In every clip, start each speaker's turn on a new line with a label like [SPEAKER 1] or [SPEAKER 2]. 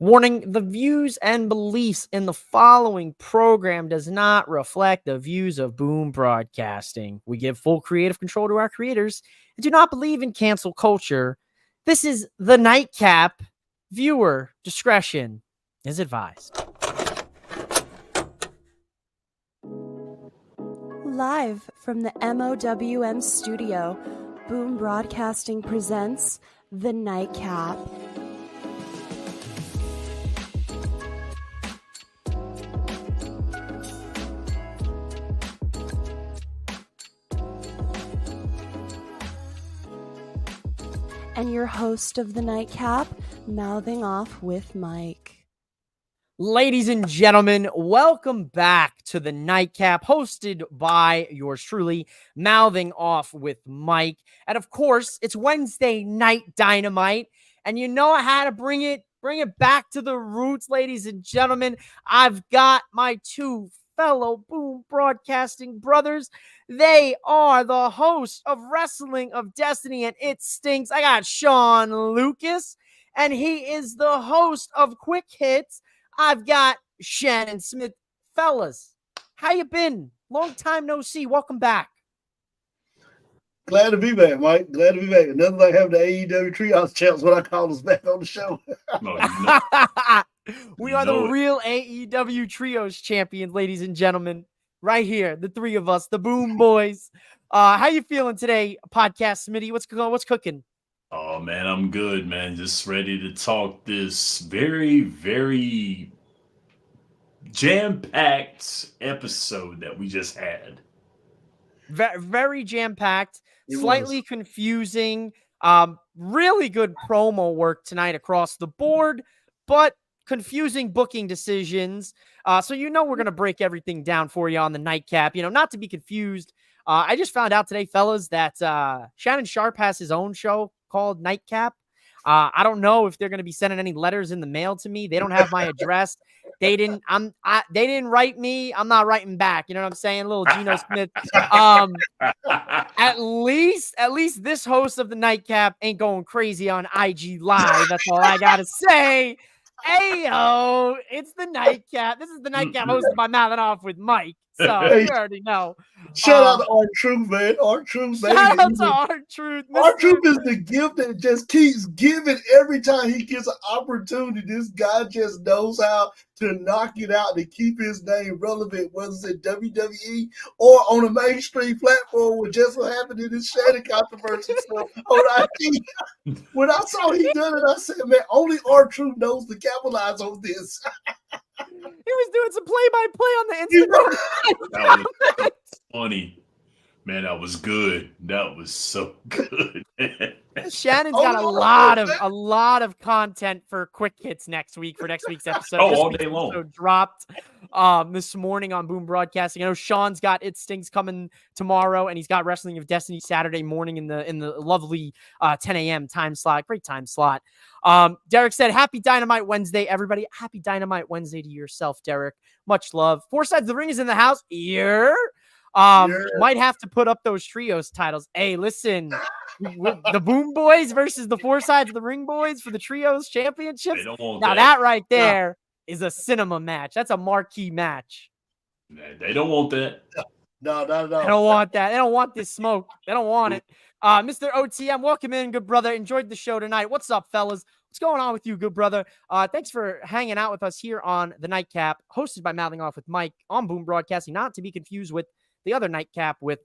[SPEAKER 1] Warning, the views and beliefs in the following program does not reflect the views of Boom Broadcasting. We give full creative control to our creators and do not believe in cancel culture. This is the Nightcap. Viewer discretion is advised.
[SPEAKER 2] Live from the MOWM studio, Boom Broadcasting presents the Nightcap. And your host of the Nightcap, mouthing off with Mike.
[SPEAKER 1] Ladies and gentlemen, welcome back to the Nightcap, hosted by yours truly, mouthing off with Mike. And of course, it's Wednesday Night Dynamite, and you know I had to bring it back to the roots, ladies and gentlemen. I've got my two fellow Boom Broadcasting brothers. They are the hosts of Wrestling of Destiny and It Stinks. I got Sean Lucas, and he is the host of Quick Hits. I've got Shannon Smith. Fellas, how you been? Long time no see. Welcome back.
[SPEAKER 3] Glad to be back, Mike. Glad to be back. Nothing like having the AEW Trios champs when I call us back on the show.
[SPEAKER 1] We are the real AEW Trios champions, ladies and gentlemen. Right here, the three of us, the Boom Boys. How you feeling today, Podcast Smitty? What's cooking?
[SPEAKER 4] Oh, man, I'm good, man. Just ready to talk this very, very jam-packed episode that we just had.
[SPEAKER 1] Very jam-packed, slightly confusing, really good promo work tonight across the board, but confusing booking decisions. So we're going to break everything down for you on the Nightcap. Not to be confused. I just found out today, fellas, that Shannon Sharp has his own show called Nightcap. I don't know if they're going to be sending any letters in the mail to me. They don't have my address. They didn't write me. I'm not writing back. You know what I'm saying? Little Geno Smith. At least this host of the Nightcap ain't going crazy on IG Live. That's all I gotta say. Ayo, it's the Nightcap. This is the Nightcap hosted by Mouthing Off with Mike. So you already know.
[SPEAKER 3] Shout out to R-Truth, man. R-Truth, baby.
[SPEAKER 1] Shout out to R-Truth.
[SPEAKER 3] R-Truth is the gift that just keeps giving every time he gets an opportunity. This guy just knows how to knock it out to keep his name relevant, whether it's in WWE or on a mainstream platform, what just so happened in this Shannon controversy stuff on IG. When I saw he done it, I said, man, only R-Truth knows to capitalize on this.
[SPEAKER 1] He was doing some play-by-play on the Instagram.
[SPEAKER 4] That was funny. Man, that was good. That was so good.
[SPEAKER 1] Shannon's got a lot of content for Quick Hits next week for next week's episode.
[SPEAKER 4] All day long.
[SPEAKER 1] So dropped this morning on Boom Broadcasting. I know Sean's got It Stinks coming tomorrow, and he's got Wrestling of Destiny Saturday morning in the lovely 10 a.m. time slot. Great time slot. Derek said, "Happy Dynamite Wednesday, everybody." Happy Dynamite Wednesday to yourself, Derek. Much love. Four Sides of the Ring is in the house. Might have to put up those trios titles. Hey, listen, the Boom Boys versus the Four Sides of the Ring Boys for the trios championships. Now that right there is a cinema match. That's a marquee match.
[SPEAKER 4] They don't want that.
[SPEAKER 3] No.
[SPEAKER 1] They don't want that. They don't want this smoke. They don't want it. Mr. OTM, welcome in, good brother. Enjoyed the show tonight. What's up, fellas? What's going on with you, good brother? Thanks for hanging out with us here on the Nightcap, hosted by Mouthing Off with Mike on Boom Broadcasting, not to be confused with the other Nightcap with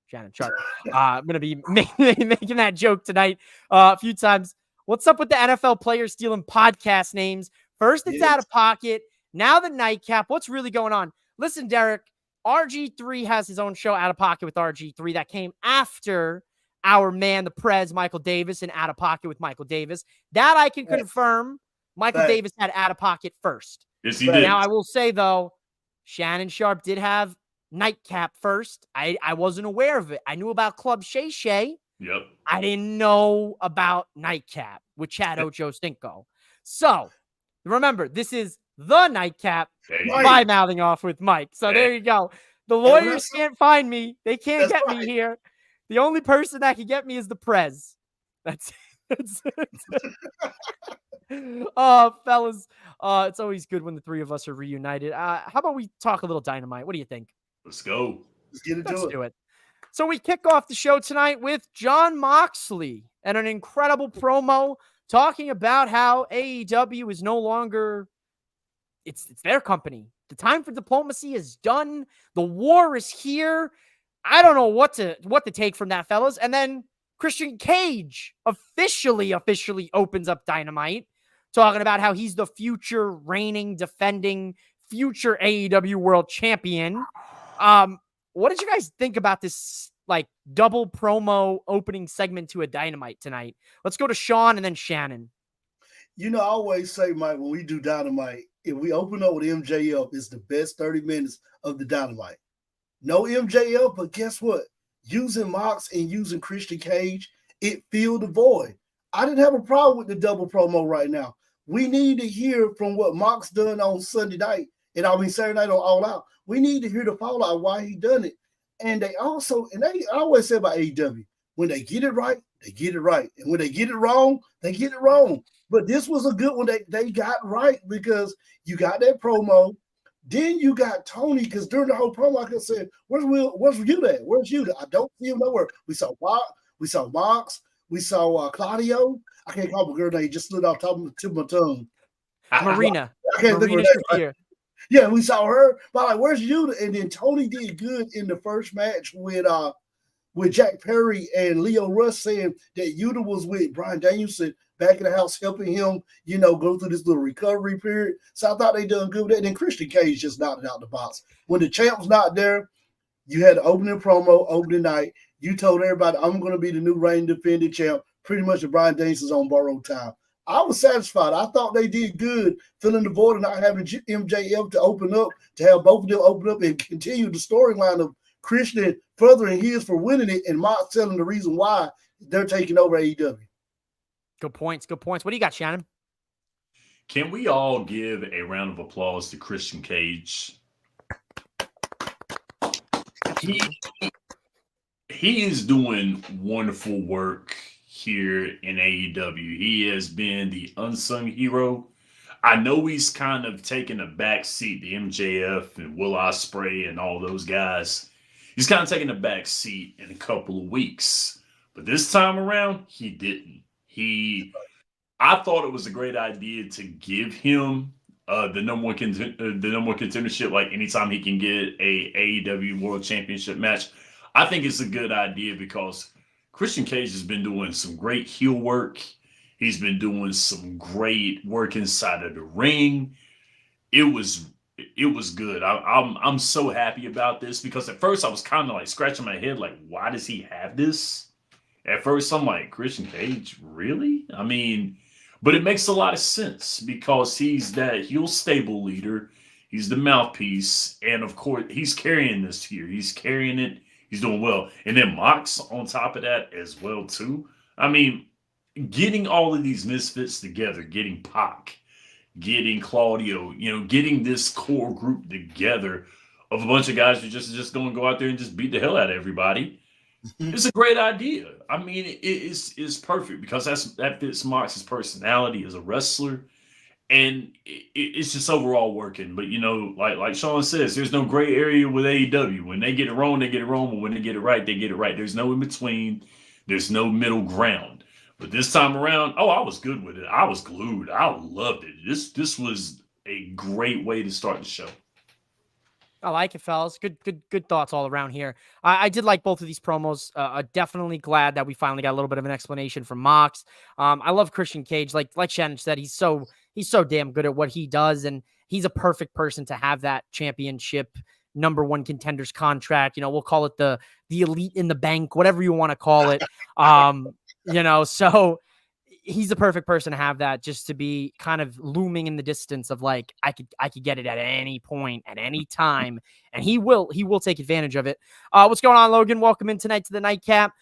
[SPEAKER 1] Shannon Sharp. I'm going to be making that joke tonight a few times. What's up with the NFL players stealing podcast names? First, it's Out of Pocket. Now the Nightcap. What's really going on? Listen, Derek, RG3 has his own show, Out of Pocket with RG3, that came after our man, the Prez, Michael Davis, and Out of Pocket with Michael Davis. That I can confirm. Michael Davis had Out of Pocket first.
[SPEAKER 4] Yes, he did.
[SPEAKER 1] Now, I will say, though, Shannon Sharp did have Nightcap first. I wasn't aware of it. I knew about Club Shay Shay.
[SPEAKER 4] Yep.
[SPEAKER 1] I didn't know about Nightcap with Chad Ochocinco. So remember, this is the Nightcap by Mouthing Off with Mike. So there you go. The lawyers can't find me. They can't get me here. The only person that can get me is the Prez. That's Oh, fellas, it's always good when the three of us are reunited. How about we talk a little Dynamite? What do you think?
[SPEAKER 4] Let's go.
[SPEAKER 3] Let's get into
[SPEAKER 1] Let's
[SPEAKER 3] it.
[SPEAKER 1] do it. So we kick off the show tonight with Jon Moxley and an incredible promo talking about how AEW is no longer it's their company. The time for diplomacy is done. The war is here. I don't know what to take from that, fellas. And then Christian Cage officially opens up Dynamite, talking about how he's the future reigning, defending, future AEW World Champion. What did you guys think about this like double promo opening segment to a Dynamite tonight? Let's go to Sean and then Shannon.
[SPEAKER 3] You know, I always say, Mike, when we do Dynamite, if we open up with MJF, it's the best 30 minutes of the Dynamite. No MJF, but guess what? Using Mox and using Christian Cage, it filled the void. I didn't have a problem with the double promo right now. We need to hear from what Mox done on Sunday night, and I mean Saturday night on All Out. We need to hear the fallout why he done it. And they also, and I always say about AEW, when they get it right, they get it right. And when they get it wrong, they get it wrong. But this was a good one they got right because you got that promo. Then you got Tony, because during the whole promo, I said, where's you at? Where's you? I don't see him nowhere. We saw Mox, we saw Claudio. I can't call my girl name, just slid off top of my tongue.
[SPEAKER 1] Marina.
[SPEAKER 3] I can't
[SPEAKER 1] Marina
[SPEAKER 3] think of her name.
[SPEAKER 1] Shafir.
[SPEAKER 3] Yeah, we saw her, but like, where's Yuta? And then Tony did good in the first match with Jack Perry and Leo Rush, saying that Yuta was with Bryan Danielson back in the house, helping him, go through this little recovery period. So I thought they done good with that. And then Christian Cage just knocked it out the box. When the champ's not there, you had the opening promo, opening night. You told everybody, I'm going to be the new reigning defending champ. Pretty much the Bryan Danielson's on borrowed time. I was satisfied. I thought they did good, filling the void and not having MJF to open up, to have both of them open up and continue the storyline of Christian furthering his for winning it and Mox telling the reason why they're taking over AEW.
[SPEAKER 1] Good points. What do you got, Shannon?
[SPEAKER 4] Can we all give a round of applause to Christian Cage? He is doing wonderful work here in AEW. He has been the unsung hero. I know he's kind of taken a back seat, the MJF and Will Ospreay and all those guys. He's kind of taken a back seat in a couple of weeks. But this time around, he didn't. I thought it was a great idea to give him the number one contendership. Like anytime he can get a AEW World Championship match, I think it's a good idea because Christian Cage has been doing some great heel work. He's been doing some great work inside of the ring. It was good. I'm so happy about this because at first I was kind of like scratching my head, like, why does he have this? At first, I'm like, Christian Cage, really? I mean, but it makes a lot of sense because he's that heel stable leader. He's the mouthpiece. And of course, he's carrying this here. He's carrying it. He's doing well. And then Mox on top of that as well, too. I mean, getting all of these misfits together, getting Pac, getting Claudio, getting this core group together of a bunch of guys who just going to go out there and just beat the hell out of everybody. It's a great idea. I mean, it's perfect because that fits Mox's personality as a wrestler, and it's just overall working. But like Sean says, there's no gray area with AEW. When they get it wrong, they get it wrong. But when they get it right, they get it right. There's no in between. There's no middle ground. But this time around, I was good with it. I was glued. I loved it. This was a great way to start the show.
[SPEAKER 1] I like it, fellas. Good thoughts all around here. I did like both of these promos. Definitely glad that we finally got a little bit of an explanation from Mox. I love Christian Cage. Like Shannon said, he's so damn good at what he does, and he's a perfect person to have that championship number one contenders contract. We'll call it the elite in the bank, whatever you want to call it. So he's the perfect person to have that, just to be kind of looming in the distance of like, I could get it at any point, at any time. And he will take advantage of it. What's going on, Logan? Welcome in tonight to the Nightcap.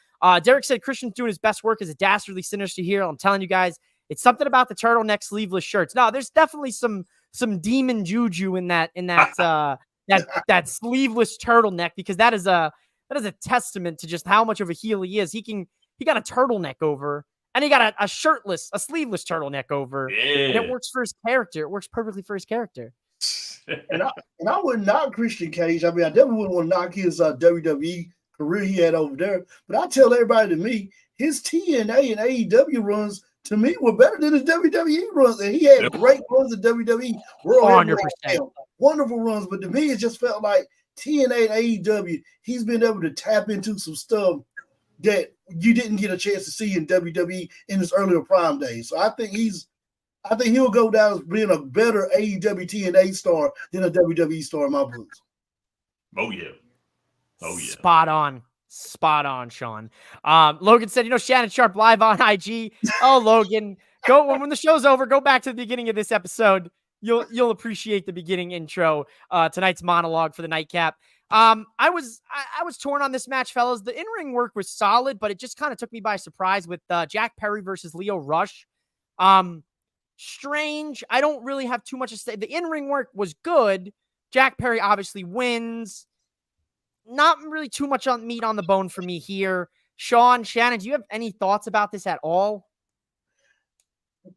[SPEAKER 1] Derek said Christian's doing his best work as a dastardly sinister here. I'm telling you guys, it's something about the turtleneck sleeveless shirts. No, there's definitely some demon juju in that that sleeveless turtleneck, because that is a testament to just how much of a heel he is. He got a turtleneck over, and he got a shirtless, a sleeveless turtleneck over, and it
[SPEAKER 4] Yeah.
[SPEAKER 1] works for his character. It works perfectly for his character.
[SPEAKER 3] And I would knock Christian Cage. I mean, I definitely wouldn't want to knock his WWE career he had over there. But I tell everybody, to me, his TNA and AEW runs to me were better than his WWE runs. And he had great runs in WWE. World
[SPEAKER 1] 100%.
[SPEAKER 3] Wonderful runs. But to me, it just felt like TNA and AEW, he's been able to tap into some stuff that you didn't get a chance to see in WWE in his earlier prime days. So I think he'll go down as being a better AEW TNA star than a WWE star in my books.
[SPEAKER 4] Oh yeah. Oh yeah.
[SPEAKER 1] Spot on, Sean. Logan said, Shannon Sharp live on IG. Oh, Logan, go when the show's over, go back to the beginning of this episode. You'll appreciate the beginning intro, tonight's monologue for the Nightcap. I was torn on this match, fellas. The in-ring work was solid, but it just kind of took me by surprise with Jack Perry versus Lio Rush. Strange. I don't really have too much to say. The in-ring work was good. Jack Perry obviously wins. Not really too much on meat on the bone for me here. Sean, Shannon, do you have any thoughts about this at all?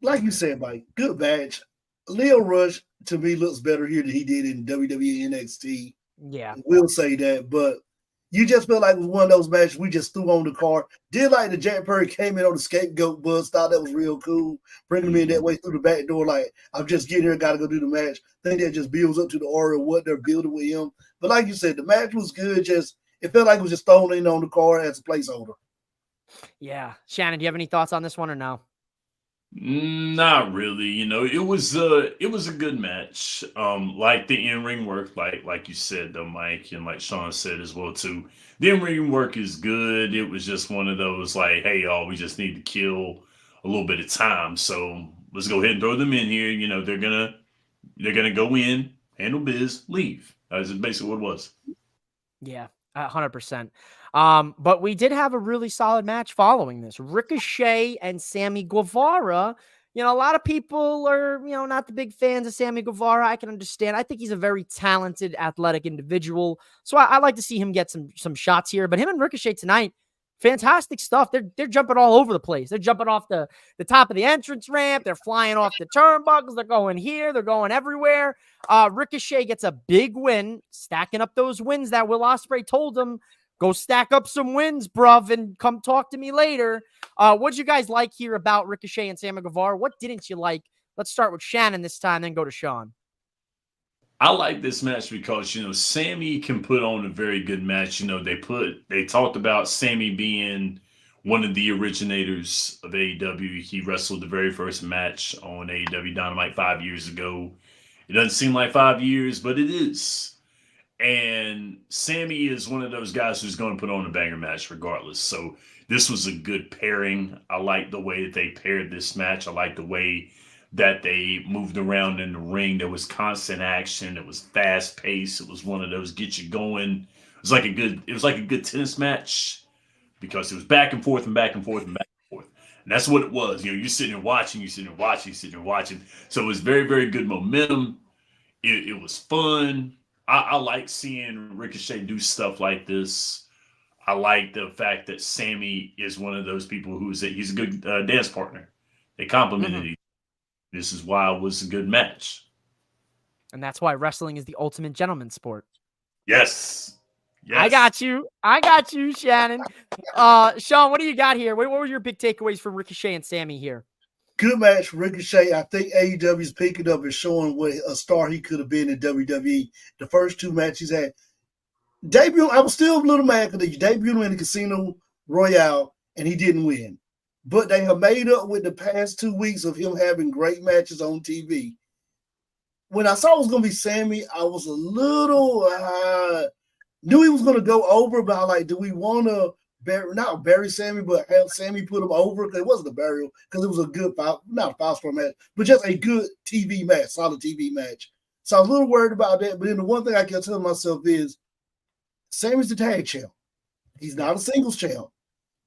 [SPEAKER 3] Like you said, Mike, good match. Lio Rush, to me, looks better here than he did in WWE NXT.
[SPEAKER 1] Yeah.
[SPEAKER 3] We'll say that, but you just felt like it was one of those matches we just threw on the card. Did like the Jack Perry came in on the scapegoat bus, thought that was real cool. Bringing him in that way through the back door, like, I'm just getting here, got to go do the match. Think that just builds up to the aura of what they're building with him. But like you said, the match was good. Just it felt like it was just thrown in on the card as a placeholder.
[SPEAKER 1] Yeah. Shannon, do you have any thoughts on this one or no?
[SPEAKER 4] Not really. It was a good match. Like the in-ring work, like you said though, Mike, and like Sean said as well too. The in-ring work is good. It was just one of those like, hey y'all, we just need to kill a little bit of time. So let's go ahead and throw them in here. They're gonna go in, handle biz, leave. That's basically what it was.
[SPEAKER 1] Yeah, 100%. But we did have a really solid match following this. Ricochet and Sammy Guevara. A lot of people are, not the big fans of Sammy Guevara. I can understand. I think he's a very talented, athletic individual. So I like to see him get some shots here. But him and Ricochet tonight, fantastic stuff. They're jumping all over the place. They're jumping off the top of the entrance ramp. They're flying off the turnbuckles. They're going here. They're going everywhere. Ricochet gets a big win, stacking up those wins that Will Ospreay told him. Go stack up some wins, bruv, and come talk to me later. What'd you guys like here about Ricochet and Sammy Guevara? What didn't you like? Let's start with Shannon this time, then go to Sean.
[SPEAKER 4] I like this match because, Sammy can put on a very good match. They talked about Sammy being one of the originators of AEW. He wrestled the very first match on AEW Dynamite 5 years ago. It doesn't seem like 5 years, but it is. And Sammy is one of those guys who's going to put on a banger match regardless. So this was a good pairing. I like the way that they paired this match. I like the way that they moved around in the ring. There was constant action. It was fast paced. It was one of those get you going. It was like a good tennis match because it was back and forth and back and forth and back and forth. And that's what it was. You're sitting there watching, So it was very, very good momentum. It was fun. I like seeing Ricochet do stuff like this. I like the fact that Sammy is one of those people he's a good dance partner. They complemented each other. This is why it was a good match.
[SPEAKER 1] And that's why wrestling is the ultimate gentleman's sport.
[SPEAKER 4] Yes.
[SPEAKER 1] I got you, Shannon. Sean, what do you got here? What were your big takeaways from Ricochet and Sammy here?
[SPEAKER 3] Good match, Ricochet. I think AEW is picking up and showing what a star he could have been in WWE. The first two matches he had. I was still a little mad because he debuted in the Casino Royale and he didn't win. But they have made up with the past 2 weeks of him having great matches on TV. When I saw it was going to be Sammy, I was a little knew he was going to go over, but I like, do we want to not bury Sammy, but have Sammy put him over? Because it wasn't a burial, because it was a good, not a five-star match, but just a good TV match, solid TV match. So I was a little worried about that. But then the one thing I kept telling myself is, Sammy's the tag champ. He's not a singles champ.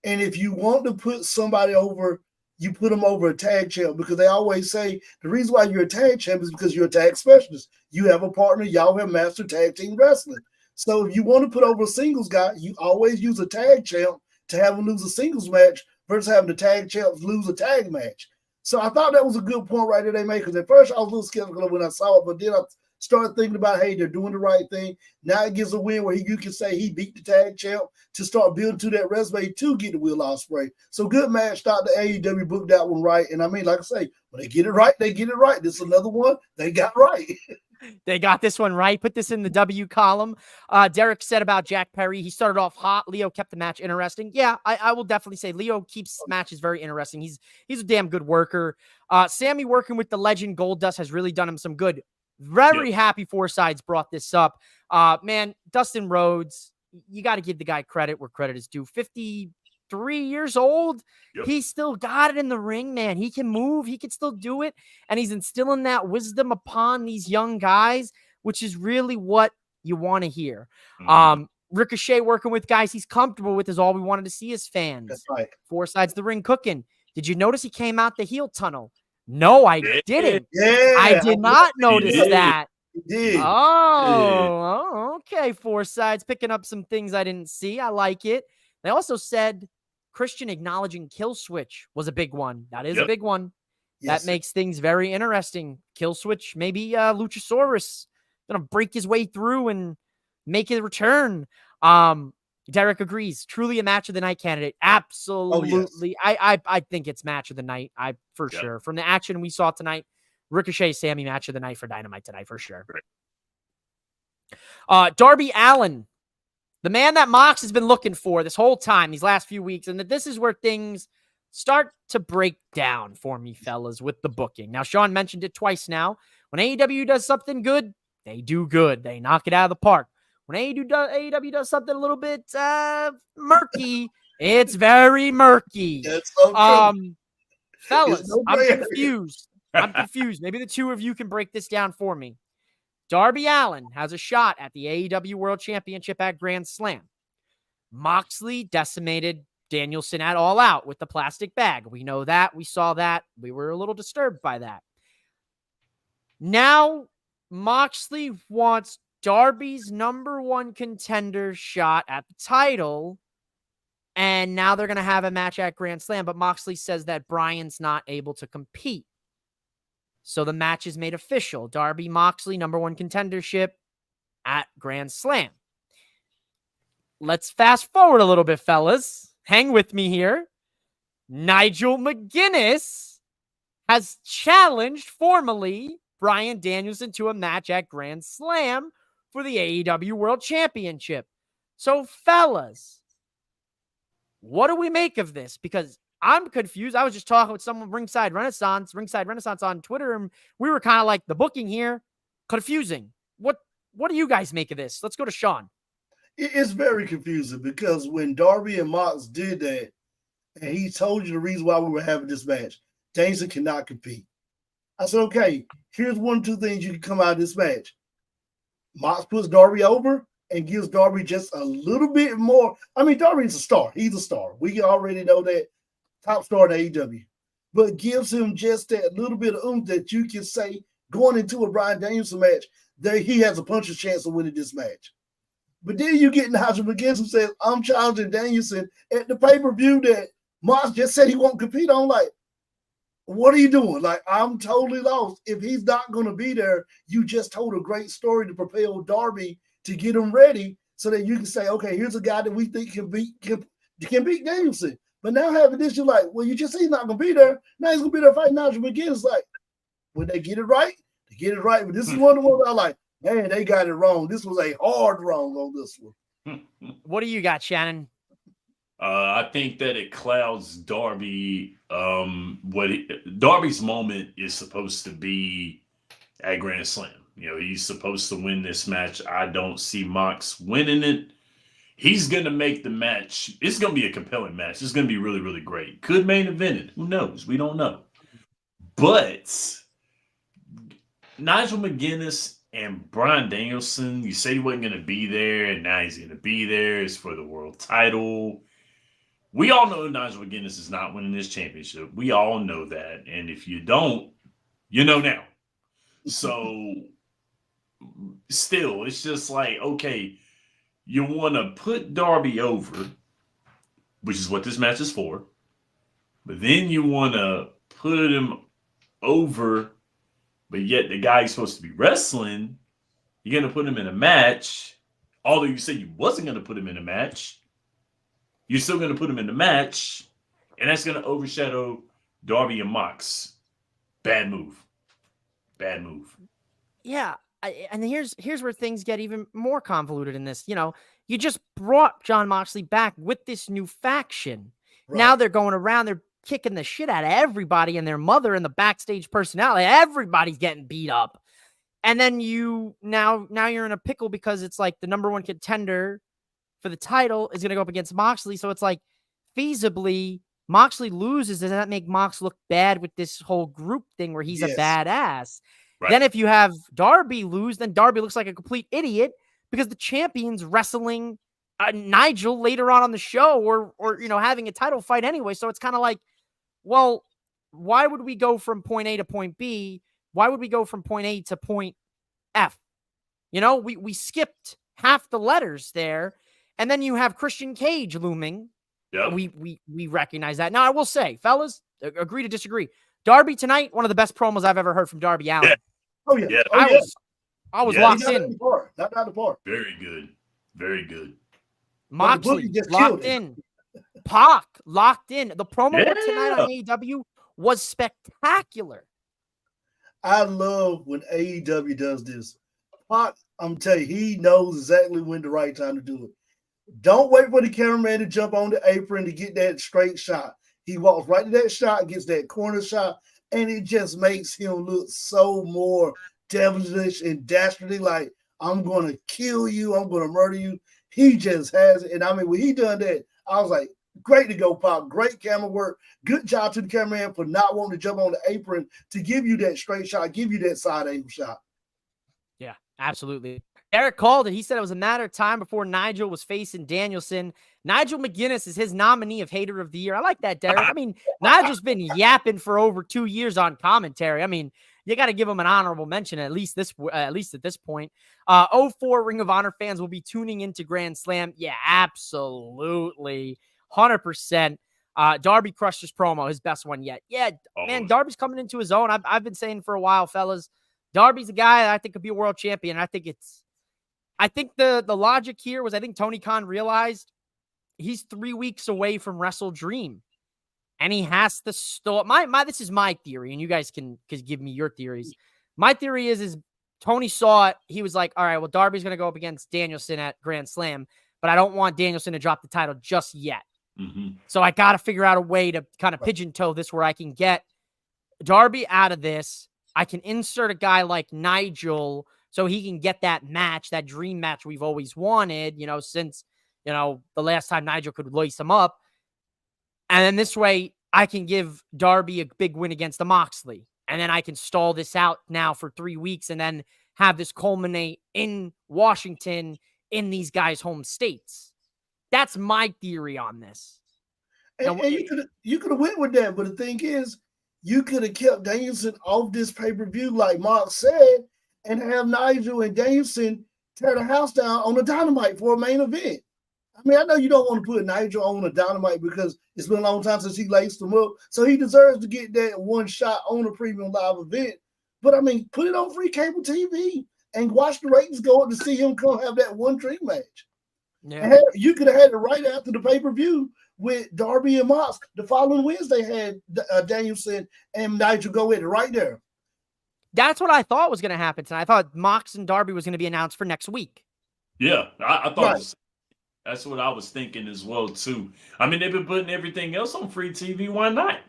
[SPEAKER 3] And if you want to put somebody over, you put them over a tag champ, because they always say the reason why you're a tag champ is because you're a tag specialist. You have a partner. Y'all have master tag team wrestling. So if you want to put over a singles guy, you always use a tag champ to have him lose a singles match versus having the tag champs lose a tag match. So I thought that was a good point right there they made, because at first I was a little skeptical when I saw it, but then I started thinking about, hey, they're doing the right thing. Now it gives a win where you can say he beat the tag champ to start building to that resume to get the Will Ospreay. So good match. Thought the AEW booked that one right. And I mean, like I say, when they get it right, they get it right. This is another one they got right.
[SPEAKER 1] They got this one right. Put this in the W column. Derek said about Jack Perry, he started off hot. Leo kept the match interesting. Yeah, I will definitely say Leo keeps matches very interesting. He's a damn good worker. Sammy working with the legend Goldust has really done him some good. Very happy Four Sides brought this up. Man, Dustin Rhodes, you got to give the guy credit where credit is due. 53 years old. He still got it in the ring, man. He can move. He can still do it. And he's instilling that wisdom upon these young guys, which is really what you want to hear. Ricochet working with guys he's comfortable with is all we wanted to see as fans.
[SPEAKER 3] That's right.
[SPEAKER 1] Four Sides of the ring cooking. Did you notice he came out the heel tunnel? No, I didn't.
[SPEAKER 3] Yeah,
[SPEAKER 1] I did not notice that.
[SPEAKER 3] He did.
[SPEAKER 1] Oh, okay. Four Sides picking up some things I didn't see. I like it. They also said Christian acknowledging Kill Switch was a big one. That is a big one.
[SPEAKER 3] Yes,
[SPEAKER 1] that makes things very interesting. Kill Switch, maybe Luchasaurus gonna break his way through and make his return. Derek agrees. Truly a match of the night candidate. Absolutely.
[SPEAKER 3] Oh, yes.
[SPEAKER 1] I think it's match of the night. For sure. From the action we saw tonight, Ricochet, Sammy match of the night for Dynamite tonight for sure. Darby Allin, the man that Mox has been looking for this whole time, these last few weeks, and that this is where things start to break down for me, fellas, with the booking. Now, Sean mentioned it twice now. When AEW does something good, they do good. They knock it out of the park. When AEW does something a little bit murky, it's very murky.
[SPEAKER 3] That's so true.
[SPEAKER 1] Fellas,
[SPEAKER 3] No
[SPEAKER 1] I'm
[SPEAKER 3] brainer.
[SPEAKER 1] confused. I'm confused. Maybe the two of you can break this down for me. Darby Allin has a shot at the AEW World Championship at Grand Slam. Moxley decimated Danielson at All Out with the plastic bag. We know that. We saw that. We were a little disturbed by that. Now, Moxley wants Darby's #1 contender shot at the title, and now they're going to have a match at Grand Slam, but Moxley says that Bryan's not able to compete. So the match is made official. Darby Moxley, #1 contendership at Grand Slam. Let's fast forward a little bit, fellas. Hang with me here. Nigel McGuinness has challenged formally Bryan Danielson to a match at Grand Slam for the AEW World Championship. So, fellas, what do we make of this? Because I'm confused. I was just talking with someone, Ringside Renaissance on Twitter, and we were kind of like, the booking here, confusing. What do you guys make of this? Let's go to Sean.
[SPEAKER 3] It's very confusing, because when Darby and Mox did that, and he told you the reason why we were having this match, Danielson cannot compete. I said, okay, here's 1 or 2 things you can come out of this match. Mox puts Darby over and gives Darby just a little bit more. I mean, Darby's a star. He's a star. We already know that. Top star at AEW. But gives him just that little bit of oomph that you can say going into a Bryan Danielson match that he has a puncher's chance of winning this match. But then you get Nigel McGuinness who says, I'm challenging Danielson at the pay-per-view that Mox just said he won't compete on. Like, what are you doing? Like, I'm totally lost. If he's not going to be there, you just told a great story to propel Darby to get him ready so that you can say, okay, here's a guy that we think can beat Danielson. But now having this, you're like, well, you just say he's not going to be there. Now he's going to be there fighting Nigel McGuinness. Like, when they get it right, they get it right. But this is one of the ones I like, man, they got it wrong. This was a hard wrong on this one.
[SPEAKER 1] What do you got, Shannon?
[SPEAKER 4] I think that it clouds Darby. Darby's moment is supposed to be at Grand Slam. You know, he's supposed to win this match. I don't see Mox winning it. He's going to make the match. It's going to be a compelling match. It's going to be really, really great. Could main event it. Who knows? We don't know. But Nigel McGuinness and Bryan Danielson, you said he wasn't going to be there, and now he's going to be there. It's for the world title. We all know Nigel McGuinness is not winning this championship. We all know that. And if you don't, you know now. So still, it's just like, okay, you want to put Darby over, which is what this match is for. but then you want to put him over, but yet the guy he's supposed to be wrestling, you're going to put him in a match. Although you said you wasn't going to put him in a match, you're still going to put him in the match, and that's going to overshadow Darby and Mox. Bad move. Bad move.
[SPEAKER 1] Yeah. And here's where things get even more convoluted in this. You know, you just brought Jon Moxley back with this new faction.
[SPEAKER 3] Right.
[SPEAKER 1] Now they're going around, they're kicking the shit out of everybody and their mother and the backstage personality. Everybody's getting beat up. And then now you're in a pickle because it's like the number one contender for the title is going to go up against Moxley. So it's like feasibly Moxley loses. Does that make Mox look bad with this whole group thing where he's a badass?
[SPEAKER 4] Right.
[SPEAKER 1] Then if you have Darby lose, then Darby looks like a complete idiot because the champion's wrestling Nigel later on the show or you know, having a title fight anyway. So it's kind of like, well, why would we go from point A to point B? Why would we go from point A to point F? You know, we skipped half the letters there. And then you have Christian Cage looming.
[SPEAKER 4] Yep.
[SPEAKER 1] We recognize that. Now, I will say, fellas, agree to disagree. Darby tonight, one of the best promos I've ever heard from Darby Allin.
[SPEAKER 4] Yeah.
[SPEAKER 3] Oh, yeah.
[SPEAKER 4] Yeah.
[SPEAKER 3] Oh,
[SPEAKER 1] I was locked
[SPEAKER 3] Not
[SPEAKER 1] in.
[SPEAKER 3] Not out of the park.
[SPEAKER 4] Very good. Very good.
[SPEAKER 1] Moxley locked in. Pac locked in. The promo tonight on AEW was spectacular.
[SPEAKER 3] I love when AEW does this. Pac, I'm telling you, he knows exactly when the right time to do it. Don't wait for the cameraman to jump on the apron to get that straight shot. He walks right to that shot, gets that corner shot, and it just makes him look so more devilish and dastardly, like, I'm going to kill you, I'm going to murder you. He just has it. And I mean, when he done that, I was like, great to go, Pac. Great camera work. Good job to the cameraman for not wanting to jump on the apron to give you that straight shot, give you that side angle shot.
[SPEAKER 1] Yeah, absolutely. Eric called it. He said it was a matter of time before Nigel was facing Danielson. Nigel McGuinness is his nominee of Hater of the Year. I like that, Derek. I mean, Nigel's been yapping for over 2 years on commentary. I mean, you got to give him an honorable mention at least at this point. 04 Ring of Honor fans will be tuning into Grand Slam. Yeah, absolutely. 100%. Darby crushed his promo, his best one yet. Yeah, man, Darby's coming into his own. I've been saying for a while, fellas, Darby's a guy that I think could be a world champion. I think the logic here was I think Tony Khan realized he's 3 weeks away from Wrestle Dream. And he has to stall. This is my theory, and you guys can give me your theories. My theory is Tony saw it. He was like, all right, well, Darby's going to go up against Danielson at Grand Slam, but I don't want Danielson to drop the title just yet.
[SPEAKER 4] Mm-hmm.
[SPEAKER 1] So I got to figure out a way to kind of pigeon-toe this where I can get Darby out of this. I can insert a guy like Nigel so he can get that match, that dream match we've always wanted, you know, since, you know, the last time Nigel could lace him up. And then this way I can give Darby a big win against the Moxley. And then I can stall this out now for 3 weeks and then have this culminate in Washington in these guys' home states. That's my theory on this.
[SPEAKER 3] And you could have went with that, but the thing is, you could have kept Danielson off this pay-per-view, like Mark said, and have Nigel and Danielson tear the house down on the Dynamite for a main event. I mean, I know you don't want to put Nigel on a Dynamite because it's been a long time since he laced him up, so he deserves to get that one shot on a premium live event. But I mean, put it on free cable TV and watch the ratings go up to see him come have that one dream match. Yeah. You could have had it right after the pay-per-view with Darby and Mox. The following Wednesday had Danielson and Nigel go at it right there.
[SPEAKER 1] That's what I thought was going to happen tonight. I thought Mox and Darby was going to be announced for next week.
[SPEAKER 4] Yeah, I thought that's what I was thinking as well, too. I mean, they've been putting everything else on free TV. Why not?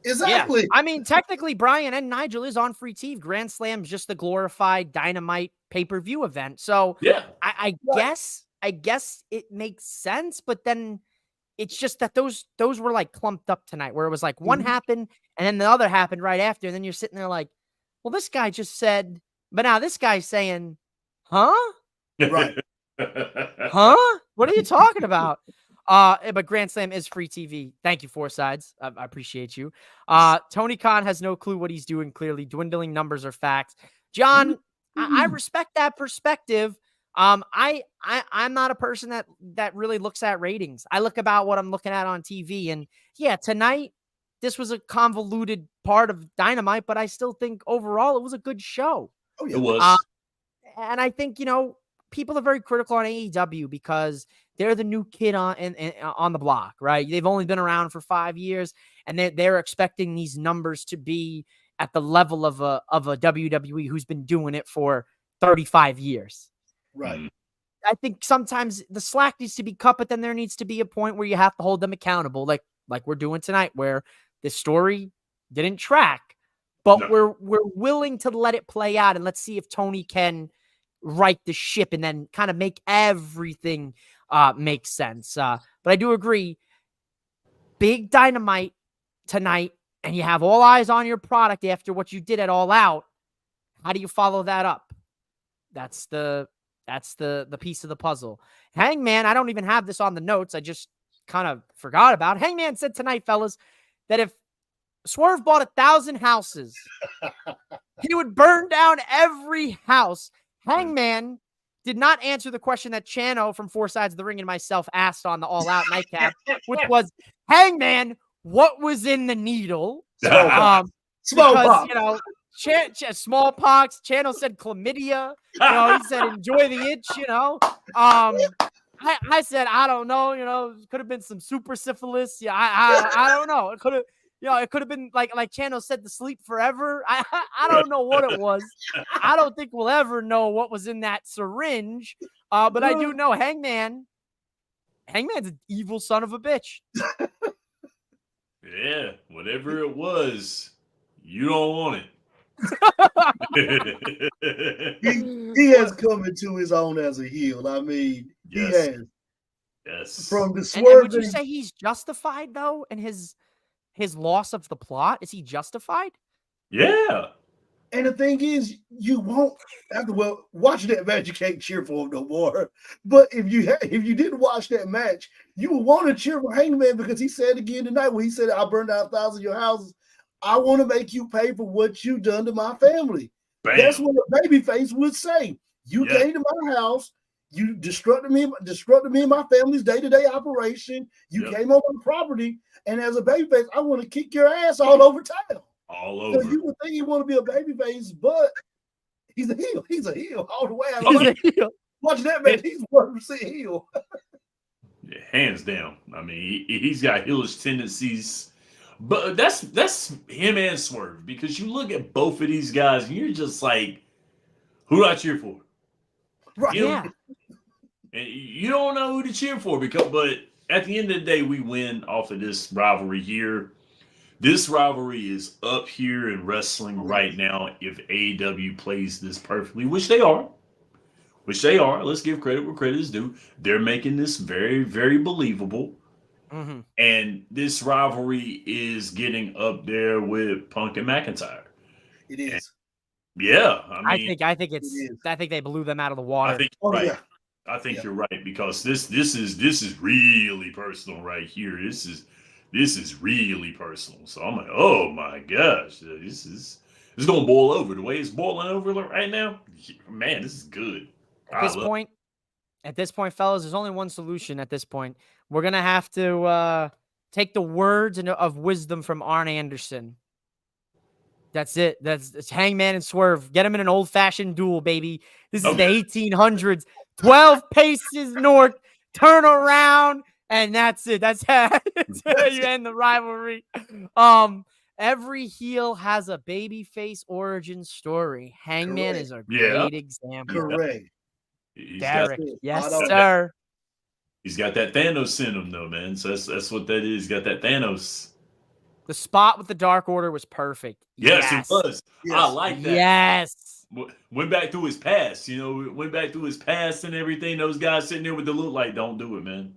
[SPEAKER 3] Exactly.
[SPEAKER 1] Yeah. I mean, technically, Brian and Nigel is on free TV. Grand Slam's just the glorified Dynamite pay-per-view event. So
[SPEAKER 4] yeah,
[SPEAKER 1] I guess it makes sense, but then it's just that those were like clumped up tonight, where it was like one happened and then the other happened right after, and then you're sitting there like, well, this guy just said, but now this guy's saying, huh?
[SPEAKER 3] Right.
[SPEAKER 1] Huh? What are you talking about? But Grand Slam is free TV. Thank you, Four Sides. I appreciate you. Tony Khan has no clue what he's doing, clearly. Dwindling numbers are facts. John, I respect that perspective. I'm not a person that really looks at ratings. I look about what I'm looking at on TV, and yeah, tonight this was a convoluted part of Dynamite, but I still think overall it was a good show.
[SPEAKER 3] Oh,
[SPEAKER 4] It
[SPEAKER 3] yeah.
[SPEAKER 4] was.
[SPEAKER 1] And I think, people are very critical on AEW because they're the new kid on the block, right? They've only been around for 5 years, and they're expecting these numbers to be at the level of a WWE who's been doing it for 35 years.
[SPEAKER 3] Right.
[SPEAKER 4] Mm.
[SPEAKER 1] I think sometimes the slack needs to be cut, but then there needs to be a point where you have to hold them accountable, like we're doing tonight, where the story didn't track, but
[SPEAKER 4] No.
[SPEAKER 1] we're willing to let it play out, and let's see if Tony can right the ship and then kind of make everything make sense. But I do agree, big Dynamite tonight, and you have all eyes on your product after what you did at All Out. How do you follow that up? That's the piece of the puzzle. Hangman, I don't even have this on the notes. I just kind of forgot about. Hangman said tonight, fellas, that if Swerve bought 1,000 houses, he would burn down every house. Hangman did not answer the question that Chano from Four Sides of the Ring and myself asked on the All Out Nightcap, which was, Hangman, what was in the needle?
[SPEAKER 3] Smallpox.
[SPEAKER 1] Because, smallpox. Chano said chlamydia. He said enjoy the itch. I said I don't know. Could have been some super syphilis. Yeah, I don't know. It could have. It could have been like Chano said, to sleep forever. I don't know what it was. I don't think we'll ever know what was in that syringe. But I do know Hangman's an evil son of a bitch.
[SPEAKER 4] Yeah, whatever it was, you don't want
[SPEAKER 3] he has come into his own as a heel. I mean,
[SPEAKER 4] Yes.
[SPEAKER 3] he has.
[SPEAKER 4] Yes.
[SPEAKER 3] From the
[SPEAKER 1] And
[SPEAKER 3] swerving.
[SPEAKER 1] would you say he's justified though in his loss of the plot? Is he justified?
[SPEAKER 4] Yeah.
[SPEAKER 3] And the thing is, you won't after watching that match, you can't cheer for him no more. But if you didn't watch that match, you would want to cheer for Hangman because he said again tonight when he said, "I burned down 1,000 of your houses. I want to make you pay for what you've done to my family."
[SPEAKER 4] Bam.
[SPEAKER 3] That's what a babyface would say. You came to my house. You disrupted me and my family's day-to-day operation. You came on my property, and as a babyface, I want to kick your ass all over town.
[SPEAKER 4] All over.
[SPEAKER 3] So you would think he want to be a babyface, but he's a heel. He's a heel all the way. Watch that man. He's 100% heel.
[SPEAKER 4] Yeah, hands down. I mean, he's got heelish tendencies, but that's him and Swerve, because you look at both of these guys and you're just like, who do I cheer for?
[SPEAKER 3] Right.
[SPEAKER 1] Yeah.
[SPEAKER 4] And you don't know who to cheer for but at the end of the day, we win off of this rivalry here. This rivalry is up here in wrestling right now if AEW plays this perfectly, which they are. Let's give credit where credit is due. They're making this very, very believable.
[SPEAKER 1] Mm-hmm.
[SPEAKER 4] And this rivalry is getting up there with Punk and McIntyre.
[SPEAKER 3] It is.
[SPEAKER 4] And, yeah. I mean,
[SPEAKER 1] I think they blew them out of the water.
[SPEAKER 4] I think you're right. I think you're right, because this is really personal right here. This is really personal. So I'm like, oh my gosh, this is gonna boil over the way it's boiling over right now. Man, this is good.
[SPEAKER 1] At this point, fellas, there's only one solution. At this point, we're gonna have to take the words of wisdom from Arn Anderson. That's it. It's Hangman and Swerve. Get them in an old-fashioned duel, baby. This is the 1800s. 12 paces north. Turn around. And that's it. That's how you end the rivalry. Every heel has a babyface origin story. Hangman is a great example.
[SPEAKER 3] Correct.
[SPEAKER 1] Derek, yes, sir.
[SPEAKER 4] He's got that Thanos in him, though, man. So that's what that is. He's got that Thanos.
[SPEAKER 1] The spot with the Dark Order was perfect.
[SPEAKER 4] Yes. It was. Yes. I like that.
[SPEAKER 1] Yes.
[SPEAKER 4] Went back through his past, and everything. Those guys sitting there with the look like, don't do it, man.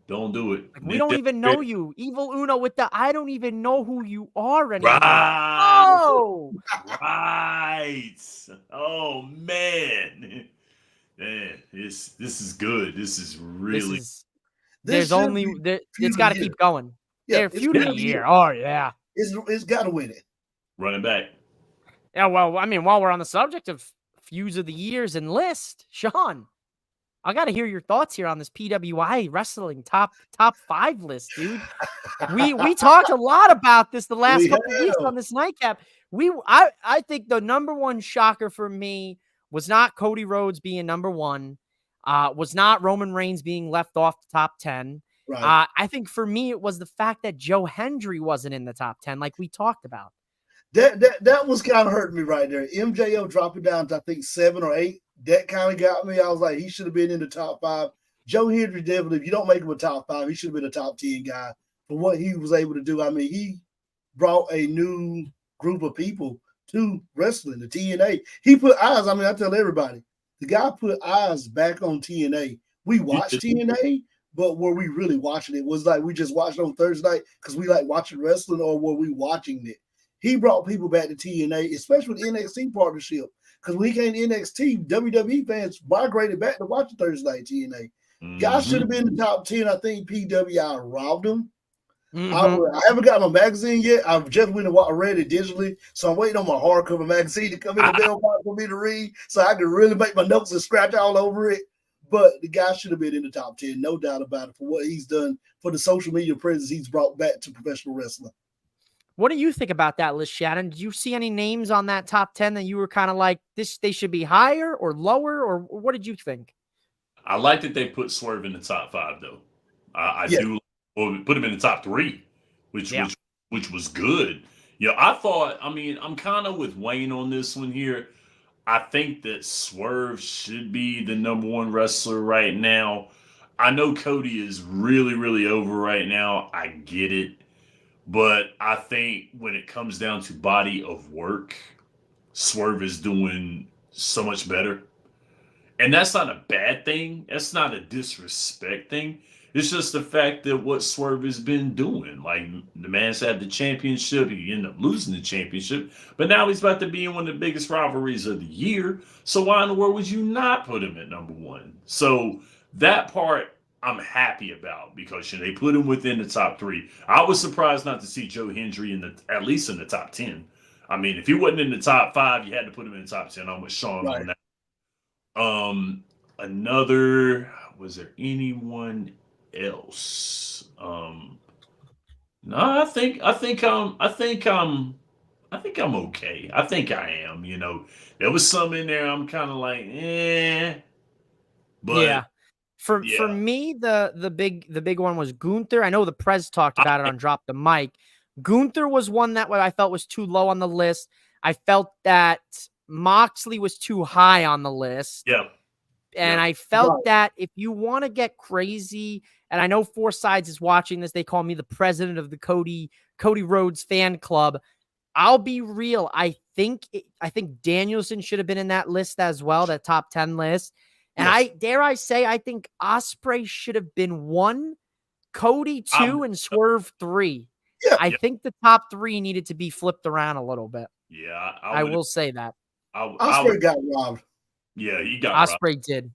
[SPEAKER 4] Don't do it.
[SPEAKER 1] Like, we don't even know you. Evil Uno with the I don't even know who you are anymore.
[SPEAKER 4] Right.
[SPEAKER 1] Oh.
[SPEAKER 4] Right. Oh, man. Man, this is good. This is really.
[SPEAKER 1] It's got to keep going.
[SPEAKER 3] Yeah,
[SPEAKER 1] they're feud of the year. Oh, yeah.
[SPEAKER 3] It's got to win it.
[SPEAKER 4] Running back.
[SPEAKER 1] Yeah, well, I mean, while we're on the subject of feuds of the years and list, Sean, I got to hear your thoughts here on this PWI wrestling top 5 list, dude. We talked a lot about this the last couple weeks on this nightcap. I think the number one shocker for me was not Cody Rhodes being number one, was not Roman Reigns being left off the top 10.
[SPEAKER 3] Right.
[SPEAKER 1] I think for me it was the fact that Joe Hendry wasn't in the top 10, like we talked about.
[SPEAKER 3] That was kind of hurting me right there. MJO dropping down to I think 7 or 8. That kind of got me. I was like, he should have been in the top 5. Joe Hendry, definitely, if you don't make him a top 5, he should have been a top 10 guy for what he was able to do. I mean, he brought a new group of people to wrestling, the TNA. He put eyes. I mean, I tell everybody, the guy put eyes back on TNA. We watched TNA, but were we really watching it? Was like we just watched on Thursday night because we like watching wrestling, or were we watching it? He brought people back to TNA, especially with the NXT partnership. Because when he came to NXT, WWE fans migrated back to watch Thursday night TNA. Guys should have been in the top 10. I think PWI robbed him. I haven't got my magazine yet. I've just went and read it digitally, so I'm waiting on my hardcover magazine to come in the mailbox for me to read, so I can really make my notes and scratch all over it. But the guy should have been in the top 10, no doubt about it, for what he's done, for the social media presence he's brought back to professional wrestling.
[SPEAKER 1] What do you think about that list, Shannon? Did you see any names on that top 10 that you were kind of like, they should be higher or lower, or what did you think?
[SPEAKER 4] I like that they put Swerve in the top 5, though. I do. Well, put him in the top 3, which was good. Yeah, I thought. I mean, I'm kind of with Wayne on this one here. I think that Swerve should be the number 1 wrestler right now. I know Cody is really, really over right now. I get it. But I think when it comes down to body of work, Swerve is doing so much better. And that's not a bad thing. That's not a disrespect thing. It's just the fact that what Swerve has been doing. Like, the man's had the championship. He ended up losing the championship. But now he's about to be in one of the biggest rivalries of the year. So why in the world would you not put him at number 1? So that part I'm happy about, because they put him within the top 3. I was surprised not to see Joe Hendry at least in the top 10. I mean, if he wasn't in the top 5, you had to put him in the top 10. I'm with Sean on that. Was there anyone else? No, I think I'm okay. I think I am. There was some in there I'm kind of like, but
[SPEAKER 1] yeah. For me, the big one was Gunther. I know the Prez talked about it on Drop the Mic. Gunther was one that I felt was too low on the list. I felt that Moxley was too high on the list.
[SPEAKER 4] Yeah.
[SPEAKER 1] And I felt that if you want to get crazy, and I know Four Sides is watching this, they call me the president of the Cody Rhodes fan club. I'll be real. I think Danielson should have been in that list as well, that top 10 list. And I think Ospreay should have been 1, Cody 2, and Swerve 3.
[SPEAKER 3] Yeah.
[SPEAKER 1] I think the top 3 needed to be flipped around a little bit.
[SPEAKER 4] Yeah,
[SPEAKER 1] I will say that.
[SPEAKER 3] Ospreay got robbed.
[SPEAKER 4] Yeah, he got
[SPEAKER 1] Ospreay
[SPEAKER 4] robbed.
[SPEAKER 1] did.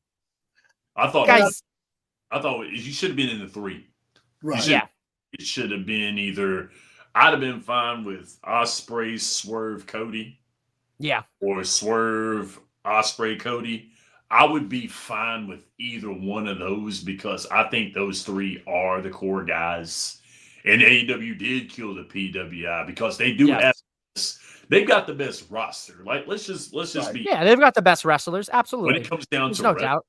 [SPEAKER 4] I thought you should have been in the 3.
[SPEAKER 3] Right.
[SPEAKER 4] It should have been either. I'd have been fine with Ospreay, Swerve, Cody.
[SPEAKER 1] Yeah.
[SPEAKER 4] Or Swerve, Ospreay, Cody. I would be fine with either one of those, because I think those 3 are the core guys. And AEW did kill the PWI because they do have. They've got the best roster. Like, let's just be.
[SPEAKER 1] Yeah, they've got the best wrestlers. Absolutely.
[SPEAKER 4] When it comes down to
[SPEAKER 1] no doubt,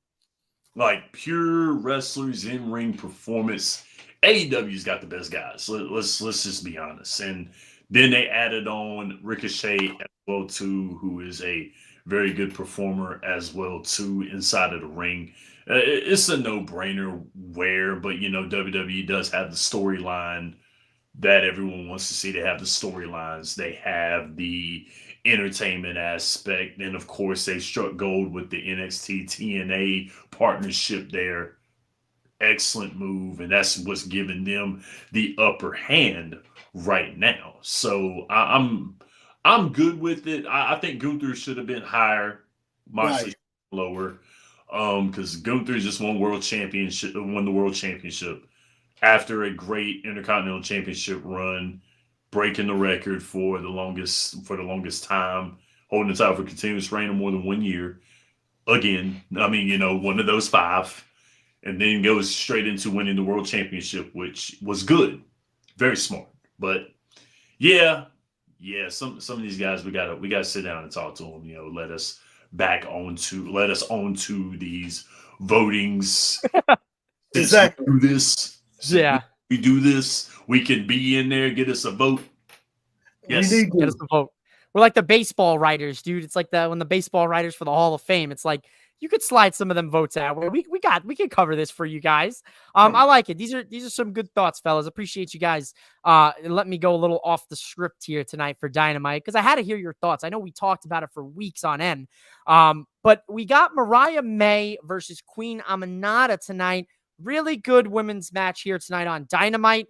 [SPEAKER 4] like pure wrestlers in ring performance, AEW's got the best guys. Let's just be honest. And then they added on Ricochet as well too, who is a very good performer as well too inside of the ring. It's a no-brainer but WWE does have the storyline that everyone wants to see. They have the storylines. They have the entertainment aspect. And, of course, they struck gold with the NXT TNA partnership there. Excellent move. And that's what's giving them the upper hand right now. So I'm good with it. I think Gunther should have been higher. Moxley lower. Because Gunther just won the world championship after a great Intercontinental Championship run, breaking the record for the longest time, holding the title for continuous reign of more than 1 year. again. I mean, one of those 5, and then goes straight into winning the world championship, which was good, very smart. But yeah, yeah, some of these guys we gotta sit down and talk to them. Let us onto these votings. Since we
[SPEAKER 3] Exactly.
[SPEAKER 4] do this, since
[SPEAKER 1] Yeah.
[SPEAKER 4] we do this, we can be in there, get us a vote.
[SPEAKER 3] We
[SPEAKER 4] Yes.
[SPEAKER 3] need
[SPEAKER 1] Get us
[SPEAKER 3] to.
[SPEAKER 1] a vote. We're like the baseball writers, dude. It's like when the baseball writers for the Hall of Fame. It's like you could slide some of them votes out. We can cover this for you guys. I like it. These are some good thoughts, fellas. Appreciate you guys. Let me go a little off the script here tonight for Dynamite because I had to hear your thoughts. I know we talked about it for weeks on end. But we got Mariah May versus Queen Aminata tonight. Really good women's match here tonight on Dynamite.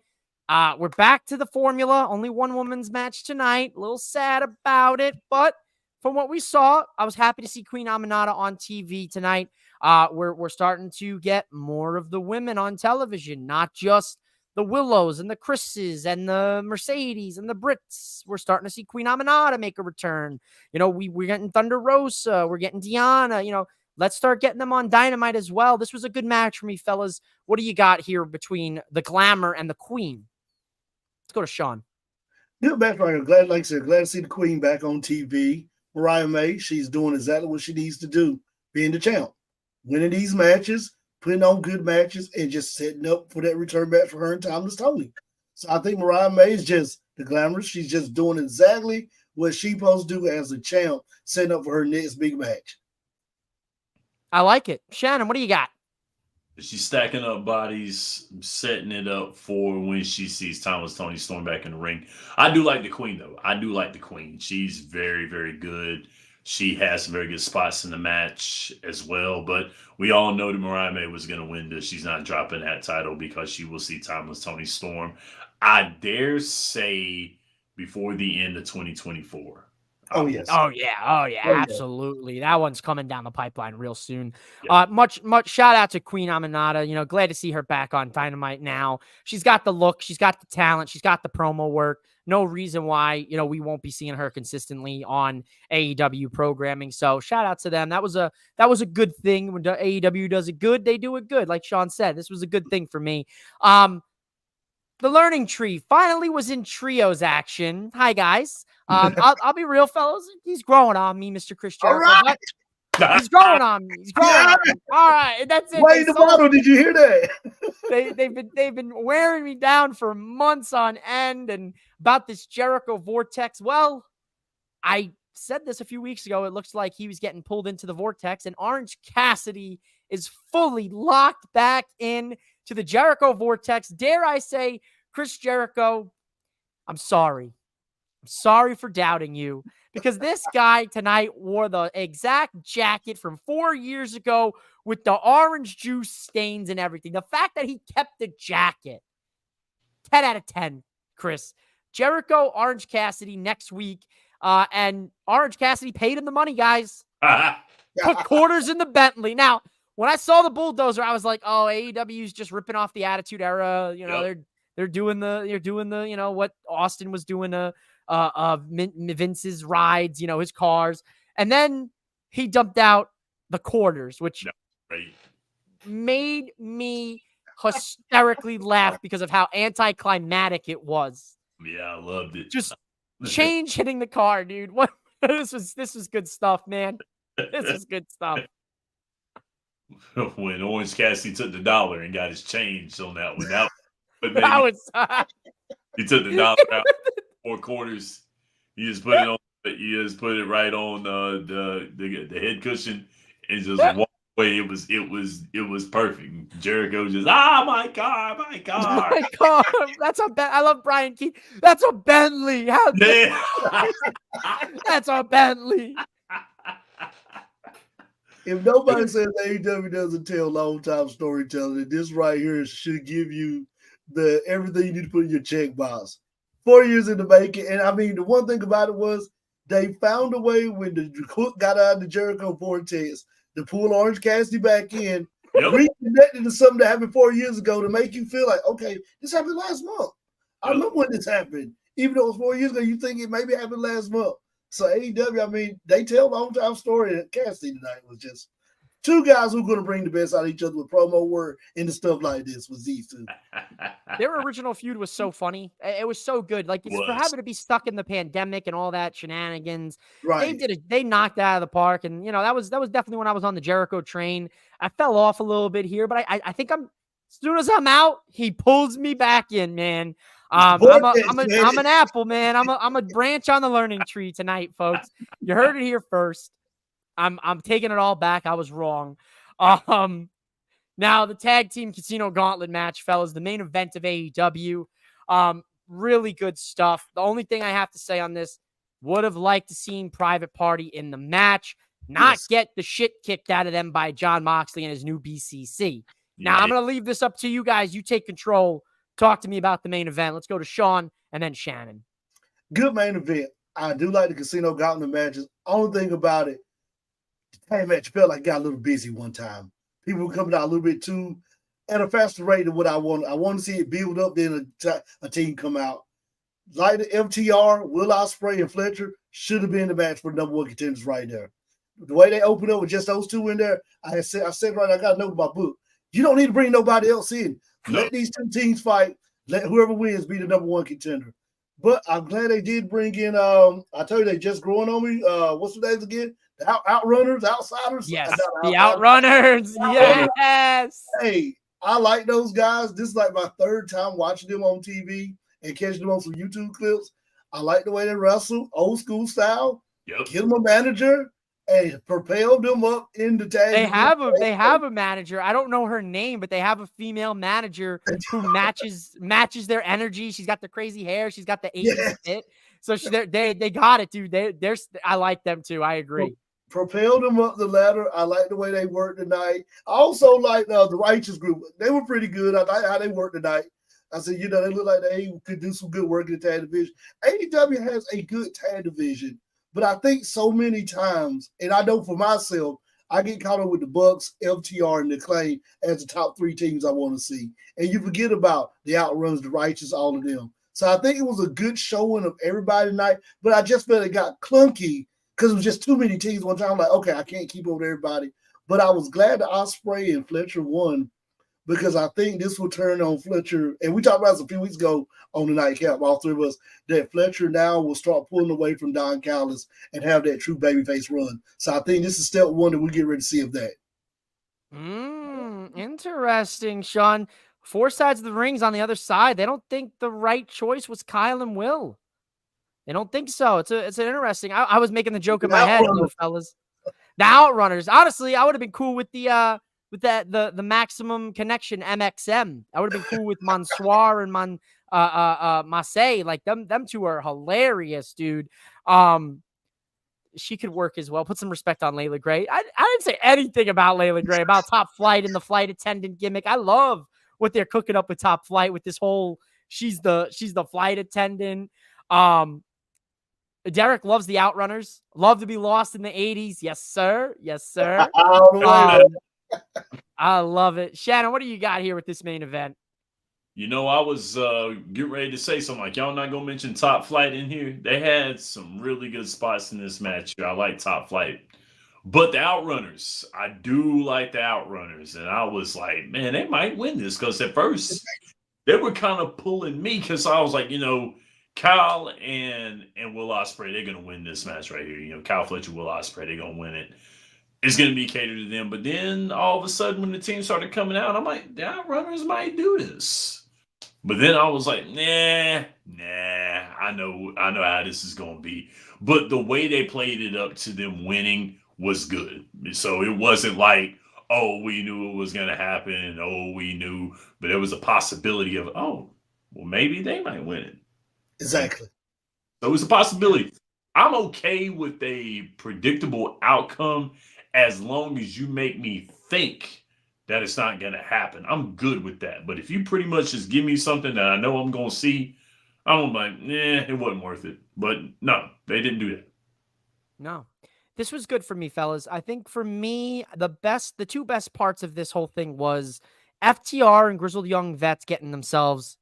[SPEAKER 1] We're back to the formula. Only one women's match tonight. A little sad about it, but from what we saw, I was happy to see Queen Aminata on TV tonight. We're starting to get more of the women on television, not just the Willows and the Chris's and the Mercedes and the Brits. We're starting to see Queen Aminata make a return. We're getting Thunder Rosa. We're getting Deanna. Let's start getting them on Dynamite as well. This was a good match for me, fellas. What do you got here between the Glamour and the Queen? Let's go to Sean.
[SPEAKER 3] Good match right here. Glad, like I said, glad to see the Queen back on TV. Mariah May, she's doing exactly what she needs to do, being the champ, winning these matches, putting on good matches, and just setting up for that return match for her and Timeless Tony. So I think Mariah May is just the glamorous. She's just doing exactly what she's supposed to do as a champ, setting up for her next big match.
[SPEAKER 1] I like it. Shannon, what do you got?
[SPEAKER 4] She's stacking up bodies, setting it up for when she sees Thomas Tony Storm back in the ring. I do like the Queen, though. I do like the Queen. She's very, very good. She has some very good spots in the match as well. But we all know that Mariah May was going to win this. She's not dropping that title because she will see Timeless Tony Storm. I dare say before the end of 2024.
[SPEAKER 3] Oh, yes.
[SPEAKER 1] Oh yeah, absolutely. That one's coming down the pipeline real soon. Yeah. Much shout out to Queen Aminata. Glad to see her back on Dynamite now. She's got the look, she's got the talent, she's got the promo work. No reason why, we won't be seeing her consistently on AEW programming. So shout out to them. That was a good thing. When AEW does it good, they do it good. Like Sean said, this was a good thing for me. The learning tree finally was in trios action. Hi, guys. I'll be real, fellas. He's growing on me, Mr. Chris Jericho.
[SPEAKER 3] All right.
[SPEAKER 1] He's growing on me. He's growing on me. All right, that's it.
[SPEAKER 3] Wait the bottle. Did you hear that?
[SPEAKER 1] They've been wearing me down for months on end, and about this Jericho vortex. Well, I said this a few weeks ago. It looks like he was getting pulled into the vortex, and Orange Cassidy is fully locked back in to the Jericho vortex. Dare I say, Chris Jericho, I'm sorry. I'm sorry for doubting you, because this guy tonight wore the exact jacket from 4 years ago with the orange juice stains and everything. The fact that he kept the jacket, 10 out of 10, Chris. Jericho, Orange Cassidy next week. And Orange Cassidy paid him the money, guys. Put quarters in the Bentley. Now, when I saw the bulldozer, I was like, "Oh, AEW's just ripping off the Attitude Era. They're doing the what Austin was doing Vince's rides, his cars." And then he dumped out the quarters, which made me hysterically laugh because of how anticlimactic it was.
[SPEAKER 4] Yeah, I loved it.
[SPEAKER 1] Just change hitting the car, dude. What this was good stuff, man. This is good stuff.
[SPEAKER 4] When Orange Cassidy took the $1 and got his change on that one, he took the $1 out, 4 quarters. You just put it on. You just put it right on the head cushion and just walk away. It was perfect. Jericho just my car.
[SPEAKER 1] My car. I love Brian Keith. That's a Bentley. That's a Bentley.
[SPEAKER 3] If nobody says AEW doesn't tell long-time storytelling, this right here should give you everything you need to put in your checkbox. 4 years in the making. And I mean, the one thing about it was they found a way when the Cook got out of the Jericho vortex to pull Orange Cassidy back in, reconnected to something that happened 4 years ago to make you feel like, okay, this happened last month. I remember when this happened. Even though it was 4 years ago, you think it maybe happened last month. So AEW, I mean, they tell long-time story, and Cassidy tonight was just two guys who are going to bring the best out of each other with promo work and the stuff like this was these two.
[SPEAKER 1] Their original feud was so funny. It was so good. Like, it's for having to be stuck in the pandemic and all that shenanigans.
[SPEAKER 3] Right.
[SPEAKER 1] They knocked it out of the park. And, that was definitely when I was on the Jericho train. I fell off a little bit here, but I think as soon as I'm out, he pulls me back in, man. I'm an apple, man. I'm a branch on the learning tree tonight, folks. You heard it here first. I'm taking it all back. I was wrong. Now, the tag team casino gauntlet match, fellas, the main event of AEW. Really good stuff. The only thing I have to say on this, would have liked to seen Private Party in the match, not get the shit kicked out of them by Jon Moxley and his new BCC. Now, I'm going to leave this up to you guys. You take control. Talk to me about the main event. Let's go to Sean and then Shannon.
[SPEAKER 3] Good main event. I do like the casino gauntlet matches. Only thing about it, the tag match felt like it got a little busy one time. People were coming out a little bit too at a faster rate than what I want. I want to see it build up, then a team come out. Like the FTR, Will Ospreay, and Fletcher should have been the match for the number one contenders right there. The way they opened up with just those two in there, I said right, I got a note in my book. You don't need to bring nobody else in. Let these two teams fight. Let whoever wins be the number one contender. But I'm glad they did bring in, I tell you, they just growing on me. What's the names again? The Outrunners, Outsiders?
[SPEAKER 1] Yes, the Outrunners. Yes.
[SPEAKER 3] Hey, I like those guys. This is like my third time watching them on TV and catching them on some YouTube clips. I like the way they wrestle, old school style.
[SPEAKER 4] Yep.
[SPEAKER 3] Give them a manager and propel them up in the tag.
[SPEAKER 1] They have a manager. I don't know her name, but they have a female manager who matches their energy. She's got the crazy hair. She's got the 80s fit. So they got it, dude. I like them too. I agree.
[SPEAKER 3] Propel them up the ladder. I like the way they worked tonight. I also like the Righteous Group. They were pretty good. I like how they worked tonight. I said, they look like they could do some good work in the tag division. AEW has a good tag division, but I think so many times, and I know for myself, I get caught up with the Bucks, FTR, and the Acclaim as the top three teams I want to see. And you forget about the Outruns, the Righteous, all of them. So I think it was a good showing of everybody tonight, but I just felt it got clunky because it was just too many teams one time. I'm like, okay, I can't keep up with everybody. But I was glad that Ospreay and Fletcher won because I think this will turn on Fletcher. And we talked about this a few weeks ago on the Nightcap, all three of us, that Fletcher now will start pulling away from Don Callis and have that true babyface run. So I think this is step one that we get ready to see of that.
[SPEAKER 1] Interesting, Sean. 4 sides of the rings on the other side. They don't think the right choice was Kyle and Will. They don't think so. It's an interesting. I was making the joke in my head, fellas. The Outrunners. Honestly, I would have been cool with the Maximum Connection MXM. I would have been cool with Mansoir and Massey. Like them two are hilarious, dude. She could work as well. Put some respect on Layla Gray. I didn't say anything about Layla Gray, about Top Flight and the flight attendant gimmick. I love what they're cooking up with Top Flight with this whole she's the flight attendant. Derek loves the Outrunners. Love to be lost in the 80s. Yes, sir. Yes, sir. I love it. Shannon, what do you got here with this main event?
[SPEAKER 4] I was getting ready to say something like, y'all not going to mention Top Flight in here? They had some really good spots in this match. I like Top Flight. But the Outrunners, I do like the Outrunners. And I was like, man, they might win this. Because at first, they were kind of pulling me. Because I was like, Kyle and Will Ospreay, they're going to win this match right here. Kyle Fletcher, Will Ospreay, they're going to win it. It's going to be catered to them. But then all of a sudden when the team started coming out, I'm like, the Outrunners might do this. But then I was like, nah, I know how this is going to be. But the way they played it up to them winning was good. So it wasn't like, oh, we knew it was going to happen. Oh, we knew. But there was a possibility of, oh, well, maybe they might win it.
[SPEAKER 3] Exactly.
[SPEAKER 4] So it was a possibility. I'm okay with a predictable outcome as long as you make me think that it's not going to happen. I'm good with that. But if you pretty much just give me something that I know I'm going to see, I'm like, it wasn't worth it. But no, they didn't do that.
[SPEAKER 1] No. This was good for me, fellas. I think for me, the two best parts of this whole thing was FTR and Grizzled Young Vets getting themselves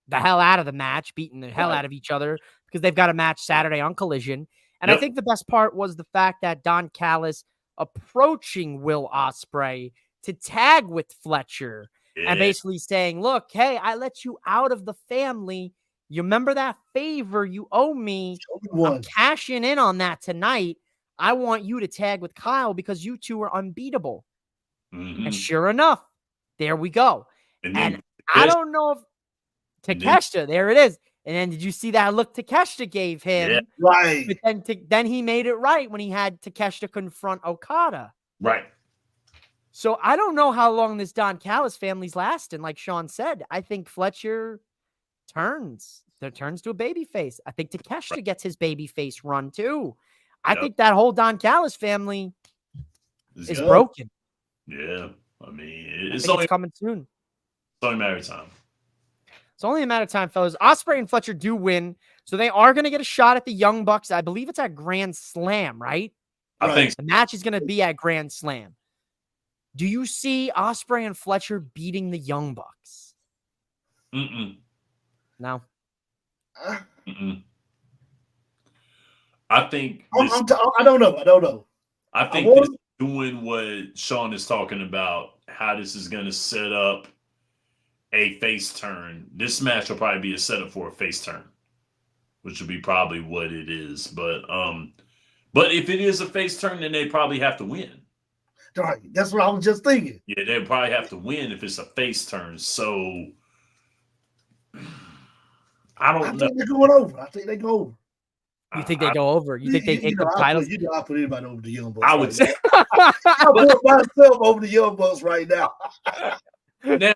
[SPEAKER 1] the hell out of the match, beating the hell out of each other because they've got a match Saturday on Collision. And I think the best part was the fact that Don Callis approaching Will Ospreay to tag with Fletcher and basically saying, look, hey, I let you out of the family. You remember that favor you owe me? I'm cashing in on that tonight. I want you to tag with Kyle because you two are unbeatable. And sure enough, there we go. And I don't know if Takeshita, there it is. And then did you see that look Takeshita gave him?
[SPEAKER 3] Yeah, right.
[SPEAKER 1] But then he made it right when he had Takeshita confront Okada.
[SPEAKER 4] Right.
[SPEAKER 1] So I don't know how long this Don Callis family's lasting. Like Sean said, I think Fletcher turns to a babyface. I think Takeshita gets his babyface run too. I think that whole Don Callis family is broken.
[SPEAKER 4] Yeah. I mean,
[SPEAKER 1] it's coming soon.
[SPEAKER 4] It's only a matter of time.
[SPEAKER 1] It's only a matter of time, fellas. Ospreay and Fletcher do win, so they are going to get a shot at the Young Bucks. I believe it's at Grand Slam, right?
[SPEAKER 4] I think so.
[SPEAKER 1] The match is going to be at Grand Slam. Do you see Ospreay and Fletcher beating the Young Bucks? No.
[SPEAKER 4] I think
[SPEAKER 3] I don't know.
[SPEAKER 4] I think this doing what Sean is talking about, how this is going to set up a face turn. This match will probably be a setup for a face turn, which will be probably what it is. But if it is a face turn, then they probably have to win.
[SPEAKER 3] Right. That's what I was just thinking.
[SPEAKER 4] Yeah, they probably have to win if it's a face turn. So I
[SPEAKER 3] think they're going over. I think they go over.
[SPEAKER 1] You think they go over? You think they take the titles?
[SPEAKER 3] I put anybody over the Young Bucks.
[SPEAKER 4] I would say
[SPEAKER 3] I put myself over the Young Bucks right now.
[SPEAKER 4] Now,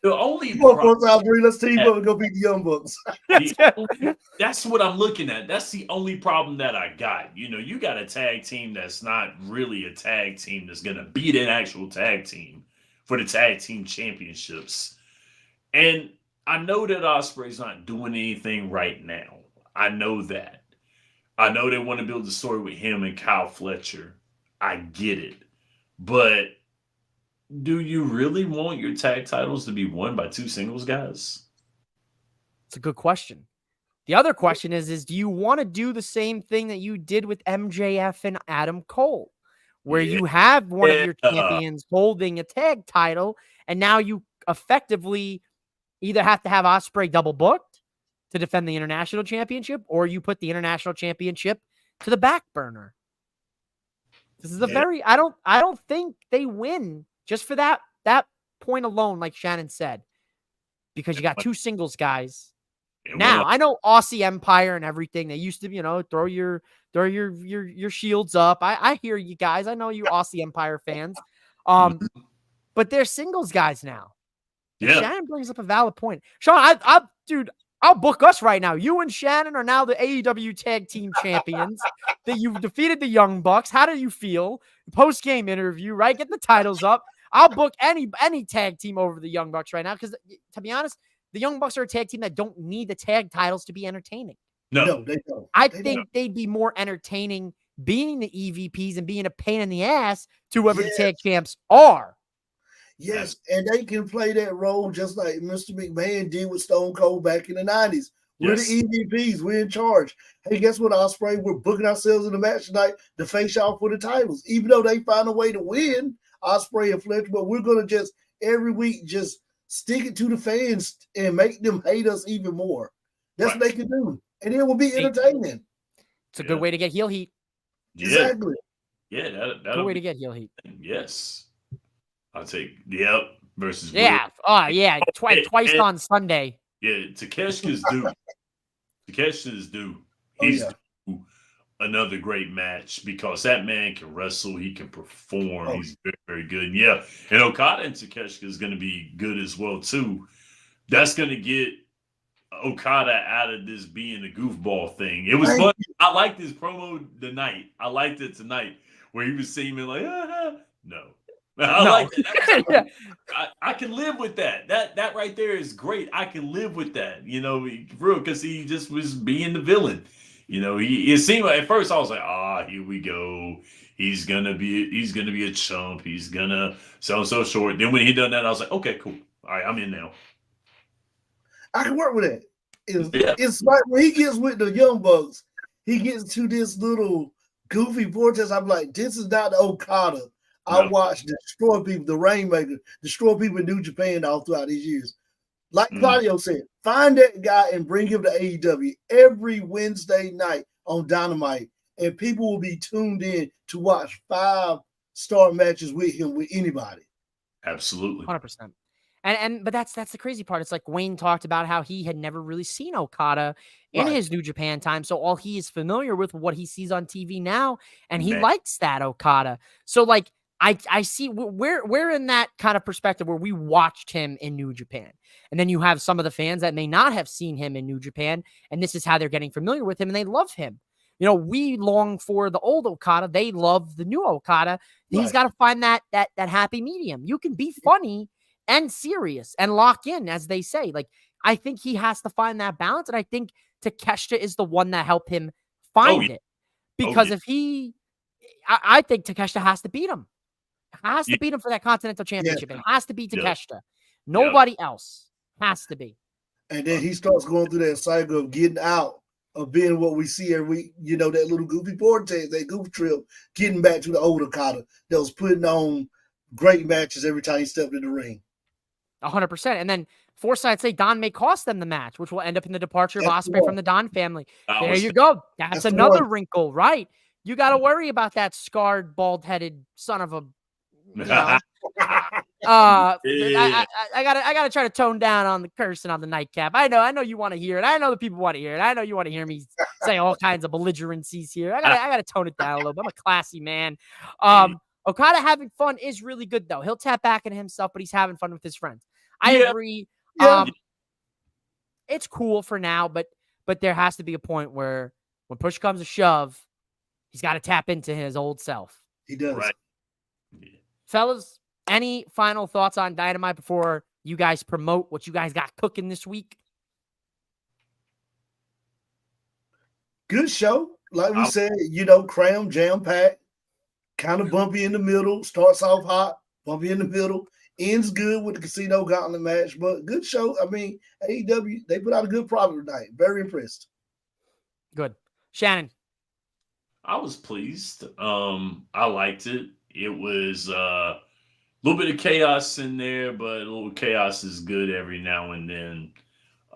[SPEAKER 4] the only
[SPEAKER 3] let's team up and go beat the Young Bucks.
[SPEAKER 4] That's what I'm looking at. That's the only problem that I got. You know, you got a tag team that's not really a tag team that's gonna beat an actual tag team for the tag team championships. And I know that Ospreay's not doing anything right now. I know that. I know they want to build a story with him and Kyle Fletcher. I get it. But do you really want your tag titles to be won by two singles guys?
[SPEAKER 1] It's a good question. The other question is do you want to do the same thing that you did with MJF and Adam Cole, where you have one of your champions holding a tag title, and now you effectively either have to have Ospreay double booked to defend the international championship, or you put the international championship to the back burner. This is a very, I don't think they win just for that point alone, like Shannon said, because you got two singles guys. Now I know Aussie Empire and everything. They used to, throw your shields up. I hear you guys. I know you Aussie Empire fans. But they're singles guys now.
[SPEAKER 4] Yeah.
[SPEAKER 1] Shannon brings up a valid point. Sean, dude, I'll book us right now. You and Shannon are now the AEW Tag Team Champions. That you've defeated the Young Bucks. How do you feel? Post-game interview, right? Get the titles up. I'll book any tag team over the Young Bucks right now because, to be honest, the Young Bucks are a tag team that don't need the tag titles to be entertaining.
[SPEAKER 3] No, they don't.
[SPEAKER 1] I think they'd be more entertaining being the EVPs and being a pain in the ass to whoever the tag champs are.
[SPEAKER 3] Yes, and they can play that role just like Mr. McMahon did with Stone Cold back in the 90s. We're the EVPs. We're in charge. Hey, guess what, Ospreay? We're booking ourselves in the match tonight to face y'all for the titles. Even though they find a way to win, Ospreay and Fletcher, but we're going to just every week just stick it to the fans and make them hate us even more. That's what they can do. And it will be entertaining.
[SPEAKER 1] It's a good way to get heel heat.
[SPEAKER 3] Exactly.
[SPEAKER 4] Yeah,
[SPEAKER 1] that'll good way to get heel heat.
[SPEAKER 4] Yes. I'll take versus
[SPEAKER 1] twice on Sunday.
[SPEAKER 4] Yeah, Takeshita's due. Takeshita's due. He's due another great match because that man can wrestle. He can perform. He's very, very good. Yeah, and Okada and Takeshita is going to be good as well too. That's going to get Okada out of this being a goofball thing. It was fun. I liked his promo tonight. I liked it tonight where he was seeming like, no. I like that. I can live with that. That right there is great. I can live with that. For real, because he just was being the villain. It seemed like at first I was like, here we go. He's gonna be a chump. He's gonna sell so short. Then when he done that, I was like, okay, cool. All right, I'm in now.
[SPEAKER 3] I can work with that. It's like when he gets with the Young Bucks, he gets to this little Goofy Vortex, I'm like, this is not the Okada I
[SPEAKER 4] No.
[SPEAKER 3] watched destroy people, the Rainmaker, destroy people in New Japan all throughout these years. Like
[SPEAKER 4] Mm.
[SPEAKER 3] Claudio said, find that guy and bring him to AEW every Wednesday night on Dynamite, and people will be tuned in to watch 5-star matches with him with anybody.
[SPEAKER 4] Absolutely.
[SPEAKER 1] 100%. But that's the crazy part. It's like Wayne talked about how he had never really seen Okada in
[SPEAKER 3] Right.
[SPEAKER 1] his New Japan time. So all he is familiar with what he sees on TV now, and he
[SPEAKER 4] Man.
[SPEAKER 1] likes that Okada. So like I see we're in that kind of perspective where we watched him in New Japan. And then you have some of the fans that may not have seen him in New Japan, and this is how they're getting familiar with him and they love him. You know, we long for the old Okada. They love the new Okada. He's
[SPEAKER 3] Right.
[SPEAKER 1] got to find that happy medium. You can be funny and serious and lock in, as they say. Like, I think he has to find that balance. And I think Takeshita is the one that helped him find
[SPEAKER 4] yeah.
[SPEAKER 1] it. Because
[SPEAKER 4] yeah.
[SPEAKER 1] if I think Takeshita has to beat him. Has to
[SPEAKER 4] Yeah.
[SPEAKER 1] beat him for that Continental Championship. It has to be
[SPEAKER 4] Yeah.
[SPEAKER 1] Takeshita. Nobody else has to be.
[SPEAKER 3] And then he starts going through that cycle of getting out of being what we see every week, you know, that little Goofy Vortex, that Goof trip, getting back to the old Okada that was putting on great matches every time he stepped in the ring.
[SPEAKER 1] 100%. And then Forsyth say Don may cost them the match, which will end up in the departure of
[SPEAKER 3] That's the
[SPEAKER 1] Ospreay
[SPEAKER 3] one.
[SPEAKER 1] from the Don family.
[SPEAKER 4] I
[SPEAKER 1] There
[SPEAKER 4] was
[SPEAKER 1] you go. That's
[SPEAKER 3] That's the
[SPEAKER 1] another
[SPEAKER 3] one.
[SPEAKER 1] wrinkle, right? You got to worry about that scarred, bald-headed son of a, you know. I gotta try to tone down on the cursing on the nightcap. I know you want to hear it. I know the people want to hear it. I know you want to hear me say all kinds of belligerencies here. I gotta tone it down a little bit. I'm a classy man. Okada having fun is really good though. He'll tap back into himself, but he's having fun with his friends. I
[SPEAKER 4] Yeah.
[SPEAKER 1] agree.
[SPEAKER 3] Yeah.
[SPEAKER 1] It's cool for now, but there has to be a point where when push comes to shove, he's got to tap into his old self.
[SPEAKER 3] He does.
[SPEAKER 4] Right. Yeah.
[SPEAKER 1] Fellas, any final thoughts on Dynamite before you guys promote what you guys got cooking this week?
[SPEAKER 3] Good show. Like we said, you know, cram, jam packed, kind of bumpy in the middle, starts off hot, bumpy in the middle, ends good with the Casino Gauntlet match, but good show. I mean, AEW, they put out a good product tonight. Very impressed.
[SPEAKER 1] Good. Shannon.
[SPEAKER 4] I was pleased. I liked it. It was a little bit of chaos in there, but a little chaos is good every now and then.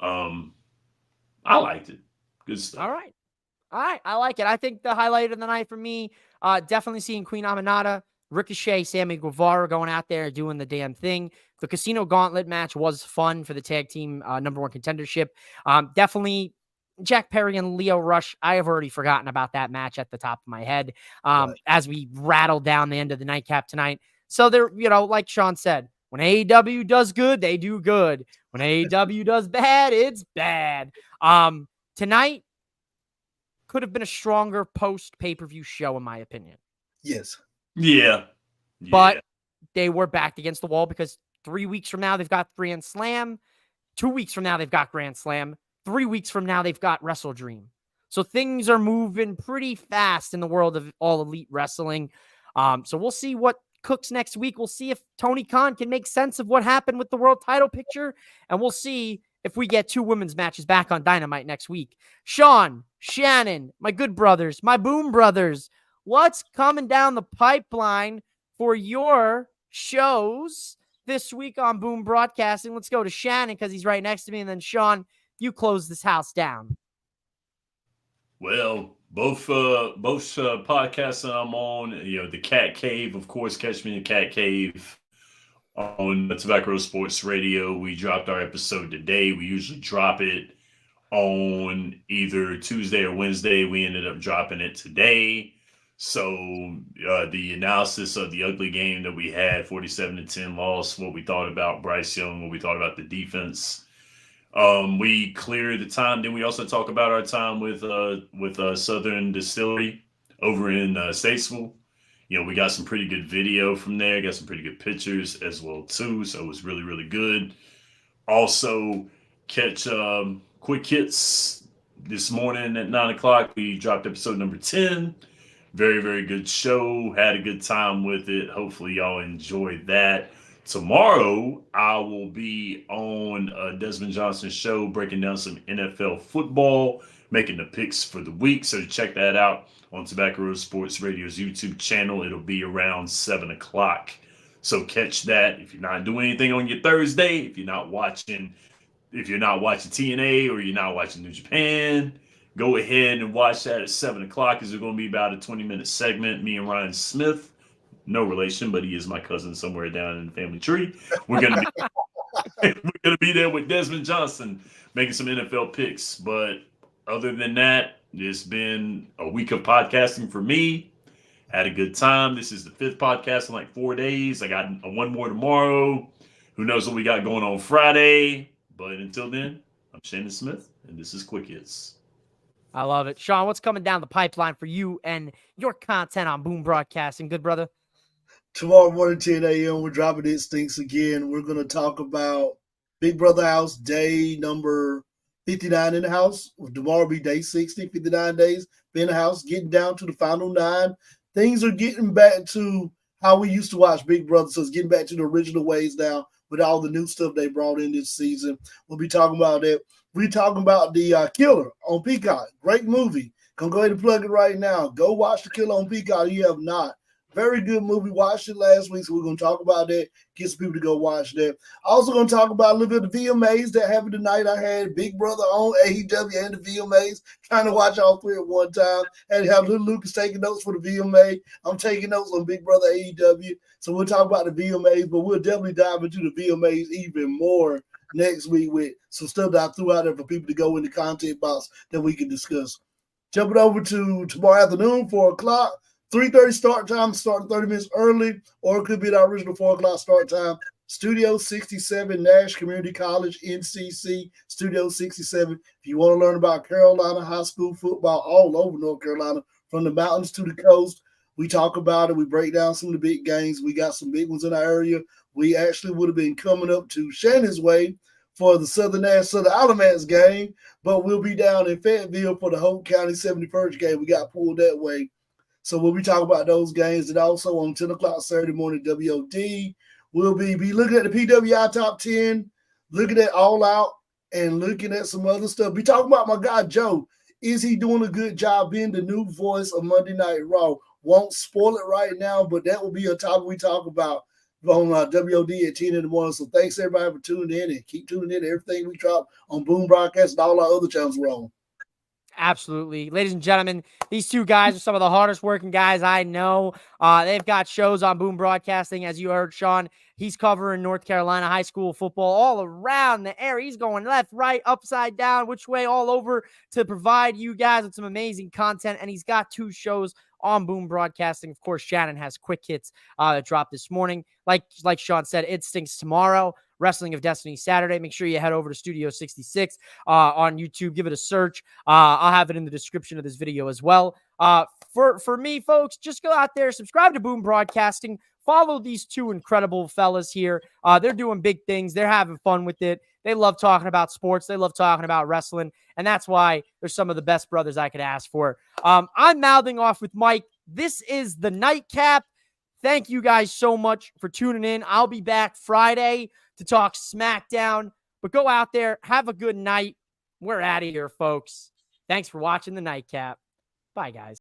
[SPEAKER 4] I liked it. Good stuff.
[SPEAKER 1] All right. I like it. I think the highlight of the night for me, definitely seeing Queen Aminata, Ricochet, Sammy Guevara going out there doing the damn thing. The Casino Gauntlet match was fun for the tag team number one contendership. Definitely Jack Perry and Leo Rush. I have already forgotten about that match at the top of my head as we rattle down the end of the nightcap tonight. So they're, you know, like Sean said, when AEW does good, they do good. When AEW does bad, it's bad. Tonight could have been a stronger post pay-per-view show, in my opinion.
[SPEAKER 3] Yes.
[SPEAKER 4] Yeah.
[SPEAKER 1] But they were backed against the wall because 3 weeks from now, they've got Grand Slam. 2 weeks from now, they've got Grand Slam. 3 weeks from now, they've got Wrestle Dream. So things are moving pretty fast in the world of All Elite Wrestling. So we'll see what cooks next week. We'll see if Tony Khan can make sense of what happened with the world title picture. And we'll see if we get 2 women's matches back on Dynamite next week. Sean, Shannon, my good brothers, my boom brothers, what's coming down the pipeline for your shows this week on Boom Broadcasting? Let's go to Shannon because he's right next to me. And then Sean, you close this house down.
[SPEAKER 4] Well, both podcasts that I'm on, you know, the Cat Cave, of course, catch me in the Cat Cave on Tobacco Sports Radio. We dropped our episode today. We usually drop it on either Tuesday or Wednesday. We ended up dropping it today. So the analysis of the ugly game that we had, 47-10 loss, what we thought about Bryce Young, what we thought about the defense. We cleared the time. Then we also talk about our time with Southern Distillery over in Statesville. You know, we got some pretty good video from there, got some pretty good pictures as well too. So it was really, really good. Also catch Quick Hits this morning at 9:00. We dropped episode number 10. Very, very good show. Had a good time with it. Hopefully y'all enjoyed that. Tomorrow, I will be on Desmond Johnson's show breaking down some NFL football. making the picks for the week. So check that out on Tobacco Road Sports Radio's YouTube channel. It'll be around 7 o'clock. So catch that. If you're not doing anything on your Thursday, if you're not watching TNA or you're not watching New Japan, go ahead and watch that at 7 o'clock. Because it's going to be about a 20-minute segment. Me and Ryan Smith, no relation, but he is my cousin somewhere down in the family tree. We're going to be there with Desmond Johnson making some NFL picks. But other than that, it's been a week of podcasting for me. Had a good time. This is the 5th podcast in like 4 days. I got one more tomorrow. Who knows what we got going on Friday? But until then, I'm Shannon Smith, and this is Quick Hits.
[SPEAKER 1] I love it. Sean, what's coming down the pipeline for you and your content on Boom Broadcasting? Good brother.
[SPEAKER 3] Tomorrow morning, 10 a.m., we're dropping Instincts again. We're going to talk about Big Brother House, day number 59 in the house. Tomorrow will be day 60, 59 days in the house, getting down to the final 9. Things are getting back to how we used to watch Big Brother, so it's getting back to the original ways now with all the new stuff they brought in this season. We'll be talking about that. We're talking about The Killer on Peacock. Great movie. Go ahead and plug it right now. Go watch The Killer on Peacock if you have not. Very good movie. Watched it last week, so we're going to talk about that. Get some people to go watch that. Also going to talk about a little bit of the VMAs that happened tonight. I had Big Brother on AEW and the VMAs, trying to watch all 3 at one time. And have little Lucas taking notes for the VMA. I'm taking notes on Big Brother AEW. So we'll talk about the VMAs, but we'll definitely dive into the VMAs even more next week with some stuff that I threw out there for people to go in the content box that we can discuss. Jumping over to tomorrow afternoon, 4 o'clock. 3:30 start time, starting 30 minutes early, or it could be the original 4 o'clock start time. Studio 67, Nash Community College, NCC, Studio 67. If you want to learn about Carolina high school football all over North Carolina, from the mountains to the coast, we talk about it. We break down some of the big games. We got some big ones in our area. We actually would have been coming up to Shannon's Way for the Southern Alamance game, but we'll be down in Fayetteville for the Hope County 71st game. We got pulled that way. So we'll be talking about those games. And also on 10 o'clock Saturday morning, WOD, we'll be looking at the PWI top 10, looking at All Out, and looking at some other stuff. Be talking about my guy, Joe. Is he doing a good job being the new voice of Monday Night Raw? Won't spoil it right now, but that will be a topic we talk about on WOD at 10 in the morning. So thanks, everybody, for tuning in, and keep tuning in to everything we drop on Boom Broadcast and all our other channels we're on.
[SPEAKER 1] Absolutely. Ladies and gentlemen, these 2 guys are some of the hardest working guys I know. They've got shows on Boom Broadcasting. As you heard, Sean, he's covering North Carolina high school football all around the area. He's going left, right, upside down, which way, all over to provide you guys with some amazing content. And he's got 2 shows on Boom Broadcasting. Of course, Shannon has Quick Hits that dropped this morning. Like Sean said, Instincts tomorrow. Wrestling of Destiny Saturday. Make sure you head over to Studio 66 on YouTube. Give it a search. I'll have it in the description of this video as well. For me, folks, just go out there, subscribe to Boom Broadcasting. Follow these 2 incredible fellas here. They're doing big things. They're having fun with it. They love talking about sports. They love talking about wrestling. And that's why they're some of the best brothers I could ask for. I'm mouthing off with Mike. This is the Nightcap. Thank you guys so much for tuning in. I'll be back Friday to talk SmackDown. But go out there. Have a good night. We're out of here, folks. Thanks for watching the Nightcap. Bye, guys.